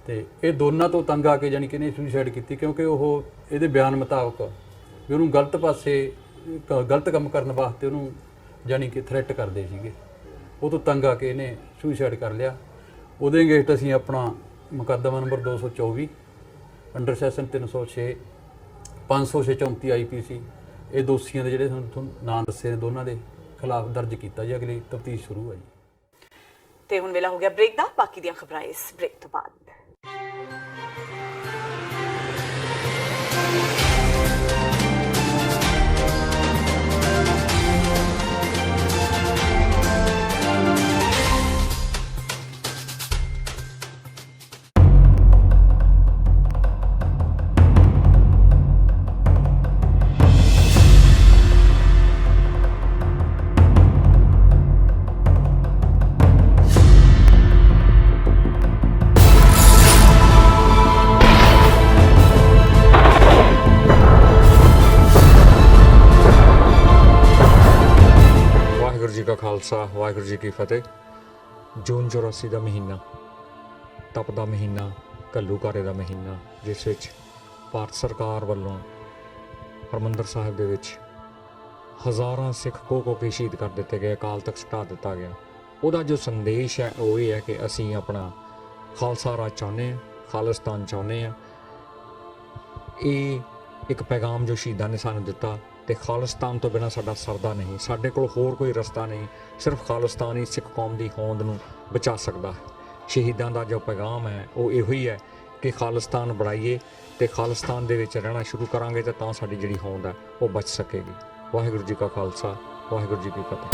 ਤੇ ਇਹ ਦੋਨਾਂ ਤੋਂ ਤੰਗ ਆ ਕੇ ਜਾਣੀ ਕਿ ਇਹਨੇ ਸੁਸਾਈਡ ਕੀਤੀ, ਕਿਉਂਕਿ ਉਹ ਇਹਦੇ ਬਿਆਨ ਮੁਤਾਬਕ ਵੀ ਉਹਨੂੰ ਗਲਤ ਪਾਸੇ ਗਲਤ ਕੰਮ ਕਰਨ ਵਾਸਤੇ ਉਹਨੂੰ ਜਾਣੀ ਕਿ ਥ੍ਰੈਟ ਕਰਦੇ ਸੀਗੇ। ਉਹ ਤੋਂ ਤੰਗ ਆ ਕੇ ਇਹਨੇ ਸੁਸਾਈਡ ਕਰ ਲਿਆ। ਉਹਦੇ ਅਗੇਂਸਟ ਅਸੀਂ ਆਪਣਾ ਮੁਕੱਦਮਾ ਨੰਬਰ 224 ਅੰਡਰ ਸੈਸ਼ਨ 306 506 34 IPC ਇਹ ਦੋਸ਼ੀਆਂ ਦੇ ਜਿਹੜੇ ਤੁਹਾਨੂੰ ਨਾਂ ਦੱਸੇ ਨੇ ਦੋਨਾਂ ਦੇ ਖਿਲਾਫ ਦਰਜ ਕੀਤਾ ਜੀ। ਅਗਲੀ ਤਫਤੀਸ਼ ਸ਼ੁਰੂ ਹੈ ਜੀ। ਤੇ ਹੁਣ ਵੇਲਾ ਹੋ ਗਿਆ ਬ੍ਰੇਕ ਦਾ। ਬਾਕੀ ਦੀਆਂ ਖਬਰਾਂ ਇਸ ਬ੍ਰੇਕ ਤੋਂ ਬਾਅਦ। ਖਾਲਸਾ ਵਾਹਿਗੁਰੂ ਜੀ ਕੀ ਫਤਿਹ। ਜੂਨ 84 ਦਾ ਮਹੀਨਾ, ਤਪ ਦਾ ਮਹੀਨਾ, ਘੱਲੂਘਾਰੇ ਦਾ ਮਹੀਨਾ, ਜਿਸ ਵਿੱਚ ਭਾਰਤ ਸਰਕਾਰ ਵੱਲੋਂ ਹਰਿਮੰਦਰ ਸਾਹਿਬ ਦੇ ਵਿੱਚ ਹਜ਼ਾਰਾਂ ਸਿੱਖ ਕੋ ਕੇ ਸ਼ਹੀਦ ਕਰ ਦਿੱਤੇ ਗਏ, ਅਕਾਲ ਤਖਤ ਢਾਹ ਦਿੱਤਾ ਗਿਆ। ਉਹਦਾ ਜੋ ਸੰਦੇਸ਼ ਹੈ ਉਹ ਇਹ ਹੈ ਕਿ ਅਸੀਂ ਆਪਣਾ ਖਾਲਸਾ ਰਾਜ ਚਾਹੁੰਦੇ ਹਾਂ, ਖਾਲਿਸਤਾਨ ਚਾਹੁੰਦੇ ਹਾਂ। ਇਹ ਇੱਕ ਪੈਗਾਮ ਜੋ ਸ਼ਹੀਦਾਂ ਨੇ ਸਾਨੂੰ ਦਿੱਤਾ, ਤੇ ਖਾਲਿਸਤਾਨ ਤੋਂ ਬਿਨਾਂ ਸਾਡਾ ਸਰਦਾ ਨਹੀਂ। ਸਾਡੇ ਕੋਲ ਹੋਰ ਕੋਈ ਰਸਤਾ ਨਹੀਂ, ਸਿਰਫ ਖਾਲਿਸਤਾਨ ਹੀ ਸਿੱਖ ਕੌਮ ਦੀ ਹੋਂਦ ਨੂੰ ਬਚਾ ਸਕਦਾ ਹੈ। ਸ਼ਹੀਦਾਂ ਦਾ ਜੋ ਪੈਗਾਮ ਹੈ ਉਹ ਇਹੋ ਹੀ ਹੈ ਕਿ ਖਾਲਿਸਤਾਨ ਬਣਾਈਏ ਤੇ ਖਾਲਿਸਤਾਨ ਦੇ ਵਿੱਚ ਰਹਿਣਾ ਸ਼ੁਰੂ ਕਰਾਂਗੇ ਤੇ ਤਾਂ ਸਾਡੀ ਜਿਹੜੀ ਹੋਂਦ ਹੈ ਉਹ ਬਚ ਸਕੇਗੀ। ਵਾਹਿਗੁਰੂ ਜੀ ਕਾ ਖਾਲਸਾ, ਵਾਹਿਗੁਰੂ ਜੀ ਕੀ ਫਤਿਹ।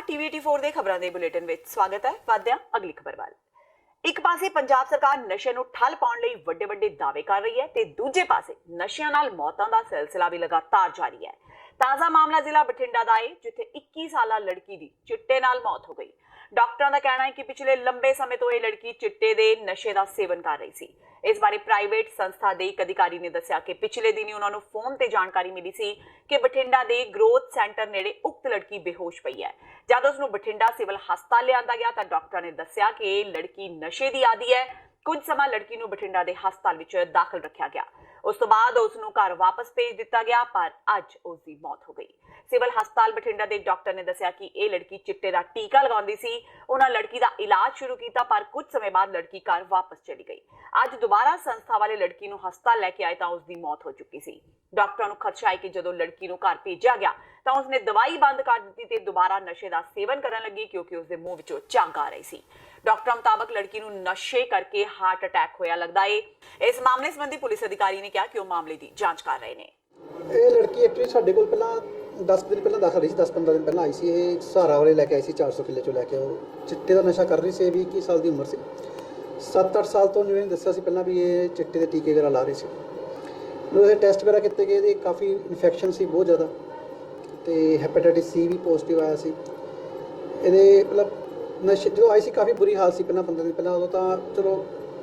TV84 ਫਤਿਹ ਖਬਰਾਂ ਦੇ ਬੁਲੇਟਿਨ ਵਿੱਚ ਸਵਾਗਤ ਹੈ। ਵਾਧਿਆਂ ਅਗਲੀ ਖਬਰ ਵੱਲ। ਇੱਕ ਪਾਸੇ ਪੰਜਾਬ ਸਰਕਾਰ ਨਸ਼ੇ ਨੂੰ ਠੱਲ ਪਾਉਣ ਲਈ ਵੱਡੇ ਦਾਅਵੇ ਕਰ ਰਹੀ ਹੈ ਤੇ ਦੂਜੇ ਪਾਸੇ ਨਸ਼ਿਆਂ ਨਾਲ ਮੌਤਾਂ ਦਾ ਸਿਲਸਿਲਾ ਵੀ ਲਗਾਤਾਰ ਜਾਰੀ ਹੈ। ਤਾਜ਼ਾ ਮਾਮਲਾ ਜ਼ਿਲ੍ਹਾ ਬਠਿੰਡਾ ਦਾ ਹੈ, ਜਿੱਥੇ 21 ਸਾਲਾ ਲੜਕੀ ਦੀ ਚਿੱਟੇ ਨਾਲ ਮੌਤ ਹੋ ਗਈ। ਡਾਕਟਰਾਂ ਦਾ ਕਹਿਣਾ ਹੈ ਕਿ ਪਿਛਲੇ ਲੰਬੇ ਸਮੇਂ ਤੋਂ ਇਹ ਲੜਕੀ ਚਿੱਟੇ ਦੇ ਨਸ਼ੇ ਦਾ ਸੇਵਨ ਕਰ ਰਹੀ ਸੀ। ਇਸ ਬਾਰੇ ਪ੍ਰਾਈਵੇਟ ਸੰਸਥਾ ਦੇ ਇੱਕ ਅਧਿਕਾਰੀ ਨੇ ਦੱਸਿਆ ਕਿ ਪਿਛਲੇ ਦਿਨੀ ਉਹਨਾਂ ਨੂੰ ਫੋਨ ਤੇ ਜਾਣਕਾਰੀ ਮਿਲੀ ਸੀ ਕਿ ਬਠਿੰਡਾ ਦੇ ਗਰੋਥ ਸੈਂਟਰ ਨੇੜੇ ਉਕਤ ਲੜਕੀ ਬੇਹੋਸ਼ ਪਈ ਹੈ। ਜਦ ਉਸ ਨੂੰ ਬਠਿੰਡਾ ਸਿਵਲ ਹਸਪਤਾਲ ਲਿਆਂਦਾ ਗਿਆ ਤਾਂ ਡਾਕਟਰਾਂ ਨੇ ਦੱਸਿਆ ਕਿ ਇਹ ਲੜਕੀ ਨਸ਼ੇ ਦੀ ਆਦੀ ਹੈ। ਕੁਝ ਸਮਾਂ ਲੜਕੀ ਨੂੰ ਬਠਿੰਡਾ ਦੇ ਹਸਪਤਾਲ ਵਿੱਚ ਦਾਖਲ ਰੱਖਿਆ ਗਿਆ। ਉਸ ਤੋਂ ਬਾਅਦ ਉਸ ਨੂੰ ਘਰ ਵਾਪਸ ਭੇਜ ਦਿੱਤਾ ਗਿਆ, ਪਰ ਅੱਜ ਉਸ ਦੀ ਮੌਤ ਹੋ ਗਈ। ਸਿਵਲ ਹਸਪਤਾਲ ਬਠਿੰਡਾ ਦੇ ਡਾਕਟਰ ਨੇ ਦੱਸਿਆ ਕਿ ਇਹ ਲੜਕੀ ਚਿੱਟੇ ਦਾ ਟੀਕਾ ਲਗਾਉਂਦੀ ਸੀ। ਉਹਨਾਂ ਲੜਕੀ ਦਾ ਇਲਾਜ ਸ਼ੁਰੂ ਕੀਤਾ, ਪਰ ਕੁਝ ਸਮੇਂ ਬਾਅਦ ਲੜਕੀ ਘਰ ਵਾਪਸ ਚਲੀ ਗਈ। ਅੱਜ ਦੁਬਾਰਾ ਸੰਸਥਾ ਵਾਲੇ ਲੜਕੀ ਨੂੰ ਹਸਪਤਾਲ ਲੈ ਕੇ ਆਏ ਤਾਂ ਉਸ ਦੀ ਮੌਤ ਹੋ ਚੁੱਕੀ ਸੀ। ਡਾਕਟਰਾਂ ਨੂੰ ਖਦਸ਼ਾ ਹੈ ਕਿ ਜਦੋਂ ਲੜਕੀ ਨੂੰ ਘਰ ਭੇਜਿਆ ਗਿਆ ਤਾਂ ਉਸਨੇ ਦਵਾਈ ਬੰਦ ਕਰ ਦਿੱਤੀ ਤੇ ਦੁਬਾਰਾ ਨਸ਼ੇ ਦਾ ਸੇਵਨ ਕਰਨ ਲੱਗੀ, ਕਿਉਂਕਿ ਉਸਦੇ ਮੂੰਹ ਵਿੱਚੋਂ ਝੱਗ ਆ ਰਹੀ ਸੀ। ਡਾਕਟਰਾਂ ਮੁਤਾਬਕ ਲੜਕੀ ਨੂੰ ਨਸ਼ੇ ਕਰਕੇ ਹਾਰਟ ਅਟੈਕ ਹੋਇਆ ਲੱਗਦਾ ਹੈ। ਇਸ ਮਾਮਲੇ ਸੰਬੰਧੀ ਪੁਲਿਸ ਅਧਿਕਾਰੀ ਨੇ ਕਿਹਾ ਕਿ ਉਹ ਮਾਮਲੇ ਦੀ ਜਾਂਚ ਕਰ ਰਹੇ ਨੇ। ਇਹ ਲੜਕੀ ਐਕਚੁਅਲੀ ਸਾਡੇ ਕੋਲ ਪਹਿਲਾਂ 10 ਦਿਨ ਪਹਿਲਾਂ ਦਾਖਲ ਰਹੀ ਸੀ, 10-15 ਦਿਨ ਪਹਿਲਾਂ ਆਈ ਸੀ। ਇਹ ਸਹਾਰਾ ਵਾਲੇ ਲੈ ਕੇ ਆਈ ਸੀ 400 ਕਿੱਲੇ ਚੋਂ ਲੈ ਕੇ। ਉਹ ਚਿੱਟੇ ਦਾ ਨਸ਼ਾ ਕਰ ਰਹੀ ਸੀ। 21 ਸਾਲ ਦੀ ਉਮਰ ਸੀ। 7-8 ਸਾਲ ਤੋਂ ਜਿਵੇਂ ਦੱਸਿਆ ਸੀ ਪਹਿਲਾਂ ਵੀ ਇਹ ਚਿੱਟੇ ਦੇ ਟੀਕੇ ਵਗੈਰਾ ਲਾ ਰਹੀ ਸੀ। ਉਹਦੇ ਟੈਸਟ ਵਗੈਰਾ ਕੀਤੇ ਗਏ, ਇਹਦੇ ਕਾਫੀ ਇਨਫੈਕਸ਼ਨ ਸੀ ਬਹੁਤ ਜ਼ਿਆਦਾ, ਤੇ ਹੈਪੇਟਾਈਟਿਸ ਸੀ ਵੀ ਪੋਜ਼ਿਟਿਵ ਆਇਆ ਸੀ। ਇਹਦੇ ਮਤਲਬ ਨਸ਼ੇ ਜਦੋਂ ਆਈ ਸੀ ਕਾਫੀ ਬੁਰੀ ਹਾਲਤ ਸੀ ਪਹਿਲਾਂ 15 ਦਿਨ ਪਹਿਲਾਂ। ਉਦੋਂ ਤਾਂ ਚਲੋ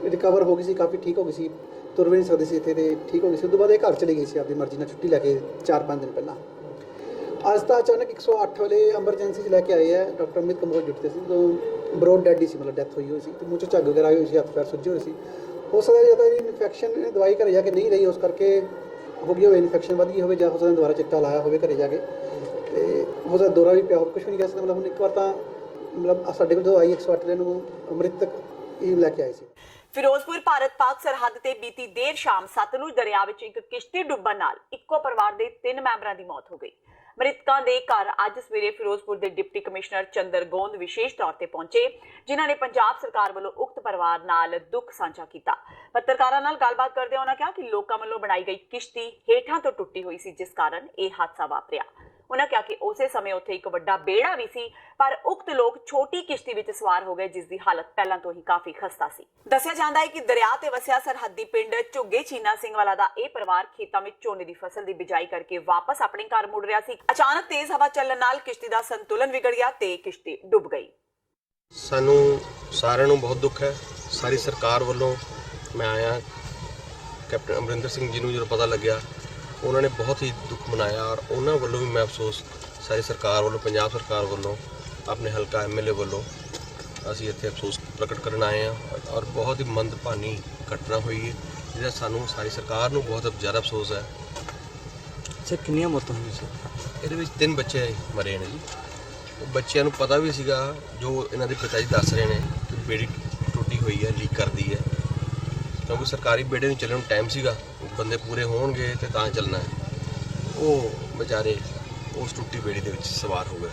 ਰਿਕਵਰ ਹੋ ਗਈ ਸੀ, ਕਾਫੀ ਠੀਕ ਹੋ ਗਈ ਸੀ, ਤੁਰ ਵੀ ਨਹੀਂ ਸਕਦੀ ਸੀ ਇੱਥੇ, ਤੇ ਠੀਕ ਹੋ ਗਈ ਸੀ। ਉਸ ਤੋਂ ਬਾਅਦ ਇਹ ਘਰ ਚਲੀ ਗਈ ਸੀ ਆਪਣੀ ਮਰਜ਼ੀ ਨਾਲ ਛੁੱਟੀ ਲੈ ਕੇ 4-5 ਦਿਨ ਪਹਿਲਾਂ। ਅੱਜ ਤਾਂ ਅਚਾਨਕ 108 ਵਾਲੇ ਐਮਰਜੈਂਸੀ 'ਚ ਲੈ ਕੇ ਆਏ ਆ। ਡਾਕਟਰ ਅਮਿਤ ਕੰਬੋਜ ਜੁੱਟਦੇ ਸੀ, ਜਦੋਂ ਬਰੋਡ ਡੈਡ ਹੀ ਸੀ, ਮਤਲਬ ਡੈਥ ਹੋਈ ਸੀ, ਤੇ ਮੂੰਹ 'ਚ ਝੱਗ ਵਗੈਰਾ ਆਈ ਹੋਈ ਸੀ, ਹੱਥ ਪੈਰ ਸੁੱਜੇ ਹੋਏ ਸੀ। ਹੋ ਸਕਦਾ ਜਦੋਂ ਇਹਦੀ ਇਨਫੈਕਸ਼ਨ ਦਵਾਈ ਘਰੇ ਜਾ ਕੇ ਨਹੀਂ ਰਹੀ, ਉਸ ਕਰਕੇ ਹੋ ਗਈ ਹੋਵੇ, ਇਨਫੈਕਸ਼ਨ ਵੱਧ ਗਈ ਹੋਵੇ, ਜਾਂ ਹੋ ਸਕਦਾ ਦੁਬਾਰਾ ਚਿੱਟਾ ਲਾਇਆ ਹੋਵੇ ਘਰੇ ਜਾ ਕੇ, ਤੇ ਹੋ ਸਕਦਾ ਦੌਰਾ ਵੀ ਪਿਆ ਹੋਵੇ, ਕੁਝ ਵੀ ਨਹੀਂ ਕਹਿ ਸਕਦਾ। ਮਤਲਬ ਹੁਣ ਇੱਕ ਵਾਰ ਤਾਂ ਮਤਲਬ ਸਾਡੇ ਕੋਲ ਜਦੋਂ ਆਈ 108 ਵਾਲੇ ਨੂੰ ਅੰਮ੍ਰਿਤਕ ਹੀ ਲੈ ਕੇ ਆਏ ਸੀ। ਫਿਰੋਜ਼ਪੁਰ ਭਾਰਤ-ਪਾਕ ਸਰਹੱਦ ਤੇ ਬੀਤੀ ਦੇਰ ਸ਼ਾਮ ਸਤਲੁਜ ਦਰਿਆ ਵਿੱਚ ਇੱਕ ਕਿਸ਼ਤੀ ਡੁੱਬਣ ਨਾਲ ਇੱਕੋ ਪਰਿਵਾਰ ਦੇ 3 ਮੈਂਬਰਾਂ ਦੀ ਮੌਤ ਹੋ ਗਈ। ਮ੍ਰਿਤਕਾਂ ਦੇ ਘਰ ਅੱਜ ਸਵੇਰੇ ਫਿਰੋਜ਼ਪੁਰ ਦੇ ਡਿਪਟੀ ਕਮਿਸ਼ਨਰ ਚੰਦਰ ਗੋਂਦ ਵਿਸ਼ੇਸ਼ ਤੌਰ ਤੇ ਪਹੁੰਚੇ, ਜਿਨ੍ਹਾਂ ਨੇ ਪੰਜਾਬ ਸਰਕਾਰ ਵੱਲੋਂ ਉਕਤ ਪਰਿਵਾਰ ਨਾਲ ਦੁੱਖ ਸਾਂਝਾ ਕੀਤਾ। ਪੱਤਰਕਾਰਾਂ ਨਾਲ ਗੱਲਬਾਤ ਕਰਦਿਆਂ ਉਹਨਾਂ ਕਿਹਾ ਕਿ ਲੋਕਾਂ ਵੱਲੋਂ ਬਣਾਈ ਗਈ ਕਿਸ਼ਤੀ ਹੇਠਾਂ ਤੋਂ ਟੁੱਟੀ ਹੋਈ ਸੀ, ਜਿਸ ਕਾਰਨ ਇਹ ਹਾਦਸਾ ਵਾਪਰਿਆ। ਉਹਨਾਂ ਕਿਹਾ ਕਿ ਉਸੇ ਸਮੇਂ ਉੱਥੇ ਇੱਕ ਵੱਡਾ ਬੇੜਾ ਵੀ ਸੀ, ਪਰ ਉਕਤ ਲੋਕ ਛੋਟੀ ਕਿਸ਼ਤੀ ਵਿੱਚ ਸਵਾਰ ਹੋ ਗਏ, ਜਿਸ ਦੀ ਹਾਲਤ ਪਹਿਲਾਂ ਤੋਂ ਹੀ ਕਾਫੀ ਖਸਤਾ ਸੀ। ਦੱਸਿਆ ਜਾਂਦਾ ਹੈ ਕਿ ਦਰਿਆ ਤੇ ਵਸਿਆ ਸਰਹੱਦੀ ਪਿੰਡ ਝੁੱਗੇ ਚੀਨਾ ਸਿੰਘ ਵਾਲਾ ਦਾ ਇਹ ਪਰਿਵਾਰ ਖੇਤਾਂ ਵਿੱਚ ਝੋਨੇ ਦੀ ਫਸਲ ਦੀ ਬਿਜਾਈ ਕਰਕੇ ਵਾਪਸ ਆਪਣੇ ਘਰ ਮੁੜ ਰਿਹਾ ਸੀ। ਅਚਾਨਕ ਤੇਜ਼ ਹਵਾ ਚੱਲਣ ਨਾਲ ਕਿਸ਼ਤੀ ਦਾ ਸੰਤੁਲਨ ਵਿਗੜ ਗਿਆ ਤੇ ਕਿਸ਼ਤੀ ਡੁੱਬ ਗਈ। ਸਾਨੂੰ ਸਾਰਿਆਂ ਨੂੰ ਬਹੁਤ ਦੁੱਖ ਹੈ। ਸਾਰੀ ਸਰਕਾਰ ਵੱਲੋਂ ਮੈਂ ਆਇਆ, ਕੈਪਟਨ ਅਮਰਿੰਦਰ ਸਿੰਘ ਜੀ ਨੂੰ ਜਦੋਂ ਪਤਾ ਲੱਗਿਆ, ਉਹਨਾਂ ਨੇ ਬਹੁਤ ਹੀ ਦੁੱਖ ਮਨਾਇਆ, ਔਰ ਉਹਨਾਂ ਵੱਲੋਂ ਵੀ ਮੈਂ ਅਫਸੋਸ, ਸਾਰੀ ਸਰਕਾਰ ਵੱਲੋਂ, ਪੰਜਾਬ ਸਰਕਾਰ ਵੱਲੋਂ, ਆਪਣੇ ਹਲਕਾ ਐਮਐਲਏ ਵੱਲੋਂ ਅਸੀਂ ਇੱਥੇ ਅਫਸੋਸ ਪ੍ਰਗਟ ਕਰਨ ਆਏ ਹਾਂ। ਔਰ ਬਹੁਤ ਹੀ ਮੰਦਭਾਗੀ ਘਟਨਾ ਹੋਈ ਹੈ, ਜਿਹਦਾ ਸਾਨੂੰ ਸਾਰੀ ਸਰਕਾਰ ਨੂੰ ਬਹੁਤ ਜ਼ਿਆਦਾ ਅਫਸੋਸ ਹੈ। ਸਰ ਕਿੰਨੀਆਂ ਮੌਤਾਂ ਹੋਈਆਂ ਸੀ? ਇਹਦੇ ਵਿੱਚ 3 ਬੱਚੇ ਮਰੇ ਨੇ ਜੀ। ਉਹ ਬੱਚਿਆਂ ਨੂੰ ਪਤਾ ਵੀ ਸੀਗਾ, ਜੋ ਇਹਨਾਂ ਦੇ ਪਿਤਾ ਜੀ ਦੱਸ ਰਹੇ ਨੇ ਕਿ ਬੇੜੀ ਟੁੱਟੀ ਹੋਈ ਹੈ, ਲੀਕ ਕਰਦੀ ਹੈ, ਕਿਉਂਕਿ ਸਰਕਾਰੀ ਬੇੜੇ ਨੂੰ ਚੱਲਣ ਨੂੰ ਟਾਈਮ ਸੀਗਾ, ਬੰਦੇ ਪੂਰੇ ਹੋਣਗੇ ਤੇ ਤਾਂ ਚੱਲਣਾ ਹੈ। ਉਹ ਵਿਚਾਰੇ ਉਸ ਟੁੱਟੀ ਬੇੜੀ ਦੇ ਵਿੱਚ ਸਵਾਰ ਹੋ ਗਏ,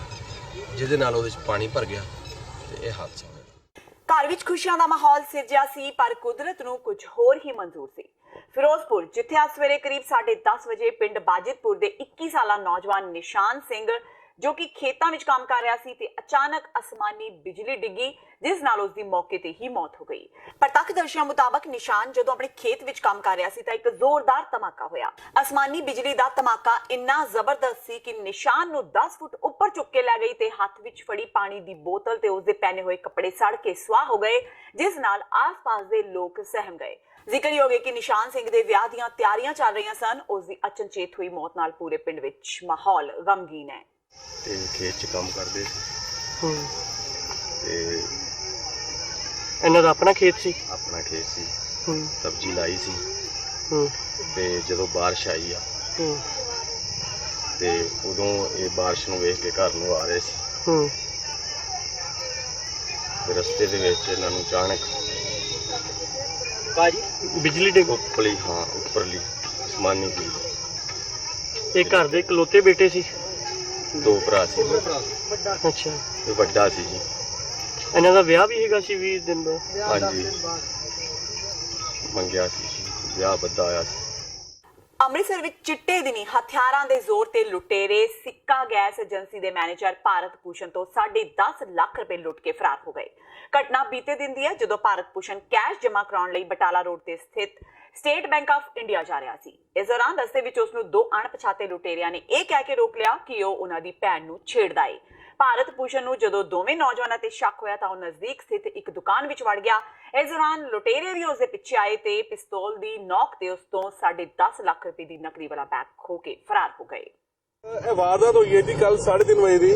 ਜਿਹਦੇ ਨਾਲ ਉਹਦੇ 'ਚ ਪਾਣੀ ਭਰ ਗਿਆ ਤੇ ਇਹ ਹਾਦਸਾ ਹੋਇਆ। ਘਰ ਵਿੱਚ ਖੁਸ਼ੀਆਂ ਦਾ ਮਾਹੌਲ ਸਿਰਜਿਆ ਸੀ, ਪਰ ਕੁਦਰਤ ਨੂੰ ਕੁਝ ਹੋਰ ਹੀ ਮਨਜ਼ੂਰ ਸੀ। ਫਿਰੋਜ਼ਪੁਰ, ਜਿੱਥੇ ਅੱਜ ਸਵੇਰੇ ਕਰੀਬ 10:30 ਵਜੇ ਪਿੰਡ ਬਾਜਿਤਪੁਰ ਦੇ 21 ਸਾਲਾ ਨੌਜਵਾਨ ਨਿਸ਼ਾਨ ਸਿੰਘ, ਜੋ ਕਿ ਖੇਤਾਂ ਵਿੱਚ ਕੰਮ ਕਰ ਰਿਹਾ ਸੀ, ਤੇ ਅਚਾਨਕ ਅਸਮਾਨੀ ਬਿਜਲੀ ਡਿੱਗੀ, ਜਿਸ ਨਾਲ ਉਸ ਦੀ ਮੌਕੇ ਤੇ ਹੀ ਮੌਤ ਹੋ ਗਈ। ਪ੍ਰਤੱਖਦਰਸ਼ੀਆਂ ਮੁਤਾਬਕ ਨਿਸ਼ਾਨ ਜਦੋਂ ਆਪਣੇ ਖੇਤ ਵਿੱਚ ਕੰਮ ਕਰ ਰਿਹਾ ਸੀ ਤਾਂ ਇੱਕ ਜ਼ੋਰਦਾਰ ਧਮਾਕਾ ਹੋਇਆ। ਅਸਮਾਨੀ ਬਿਜਲੀ ਦਾ ਧਮਾਕਾ ਇੰਨਾ ਜ਼ਬਰਦਸਤ ਸੀ ਕਿ ਨਿਸ਼ਾਨ ਨੂੰ 10 ਫੁੱਟ ਉੱਪਰ ਚੁੱਕ ਕੇ ਲੈ ਗਈ ਤੇ ਹੱਥ ਵਿੱਚ ਫੜੀ ਪਾਣੀ ਦੀ ਬੋਤਲ ਤੇ ਉਸਦੇ ਪਹਿਨੇ ਹੋਏ ਕੱਪੜੇ ਸੜ ਕੇ ਸੁਆਹ ਹੋ ਗਏ, ਜਿਸ ਨਾਲ ਆਸ-ਪਾਸ ਦੇ ਲੋਕ ਸਹਿਮ ਗਏ। ਜ਼ਿਕਰਯੋਗ ਹੈ ਕਿ ਨਿਸ਼ਾਨ ਸਿੰਘ ਦੇ ਵਿਆਹ ਦੀਆਂ ਤਿਆਰੀਆਂ ਚੱਲ ਰਹੀਆਂ ਸਨ। ਉਸ ਦੀ ਅਚਨਚੇਤ ਹੋਈ ਮੌਤ ਨਾਲ ਪੂਰੇ ਪਿੰਡ ਵਿੱਚ ਮਾਹੌਲ ਗਮਗੀਨ ਹੈ। ਤੇ ਖੇਤ 'ਚ ਕੰਮ ਕਰਦੇ ਸੀ। ਤੇ ਇਹਨਾਂ ਦਾ ਆਪਣਾ ਖੇਤ ਸੀ? ਆਪਣਾ ਖੇਤ ਸੀ, ਸਬਜ਼ੀ ਲਾਈ ਸੀ। ਤੇ ਜਦੋਂ ਬਾਰਿਸ਼ ਆਈ ਆ ਤੇ ਉਦੋਂ ਇਹ ਬਾਰਿਸ਼ ਨੂੰ ਵੇਖ ਕੇ ਘਰ ਨੂੰ ਆ ਰਹੇ ਸੀ। ਤੇ ਰਸਤੇ ਦੇ ਵਿੱਚ ਇਹਨਾਂ ਨੂੰ ਅਚਾਨਕ ਬਿਜਲੀ ਡਿੱਗ ਉੱਪਰਲੀ ਅਸਮਾਨੀ ਬਿਜਲੀ। ਇਹ ਘਰ ਦੇ ਇਕਲੌਤੇ ਬੇਟੇ ਸੀ? 2 ਭਰਾ ਸੀ। ਅੱਛਾ, ਇਹ ਵੱਡਾ ਸੀ ਜੀ। ਇਹਨਾਂ ਦਾ ਵਿਆਹ ਵੀ ਹੈਗਾ ਸੀ 20 ਦਿਨ ਦਾ? ਹਾਂਜੀ, ਮੰਗਿਆ ਸੀ, ਵਿਆਹ ਬੱਧਾ ਹੋਇਆ ਸੀ। ਅੰਮ੍ਰਿਤਸਰ ਵਿੱਚ ਚਿੱਟੇ ਦਿਨੀ ਹਥਿਆਰਾਂ ਦੇ ਜ਼ੋਰ ਤੇ ਲੁਟੇਰੇ ਸਿੱਕਾ ਗੈਸ ਏਜੰਸੀ ਦੇ ਮੈਨੇਜਰ ਭਾਰਤ ਭੂਸ਼ਣ ਤੋਂ 10.5 ਲੱਖ ਰੁਪਏ ਲੁੱਟ ਕੇ ਫਰਾਰ ਹੋ ਗਏ। ਘਟਨਾ ਬੀਤੇ ਦਿਨ ਦੀ ਹੈ ਜਦੋਂ ਭਾਰਤ ਭੂਸ਼ਣ ਕੈਸ਼ ਜਮ੍ਹਾਂ ਕਰਾਉਣ ਲਈ ਬਟਾਲਾ ਰੋਡ ਤੇ ਸਥਿਤ ਸਟੇਟ ਬੈਂਕ ਆਫ ਇੰਡੀਆ ਜਾ ਰਿਹਾ ਸੀ। ਇਸ ਦੌਰਾਨ ਰਸਤੇ ਵਿੱਚ ਉਸ ਨੂੰ ਦੋ ਅਣਪਛਾਤੇ ਲੁਟੇਰਿਆਂ ਨੇ ਇਹ ਕਹਿ ਕੇ ਰੋਕ ਲਿਆ ਕਿ ਉਹ ਉਹਨਾਂ ਦੀ ਭੈਣ ਨੂੰ ਛੇੜਦਾ ਏ। ਭਾਰਤ ਭੂਸ਼ਣ ਨੂੰ ਜਦੋਂ ਦੋਵੇਂ ਨੌਜਵਾਨਾਂ ਤੇ ਸ਼ੱਕ ਹੋਇਆ ਤਾਂ ਉਹ ਨਜ਼ਦੀਕ ਸਥਿਤ ਇੱਕ ਦੁਕਾਨ ਵਿੱਚ ਵੜ ਗਿਆ। ਇਸ ਦੌਰਾਨ ਲੁਟੇਰੇ ਵੀ ਉਸ ਦੇ ਪਿੱਛੇ ਆਏ ਤੇ ਪਿਸਤੌਲ ਦੀ ਨੋਕ ਤੇ ਉਸ ਤੋਂ 10.5 ਲੱਖ ਰੁਪਏ ਦੀ ਨਕਦੀ ਵਾਲਾ ਬੈਗ ਖੋਹ ਕੇ ਫਰਾਰ ਹੋ ਗਏ। ਇਹ ਵਾਰਦਾਤ ਹੋਈ ਹੈ ਜੀ ਕੱਲ 3:30 ਵਜੇ ਦੀ।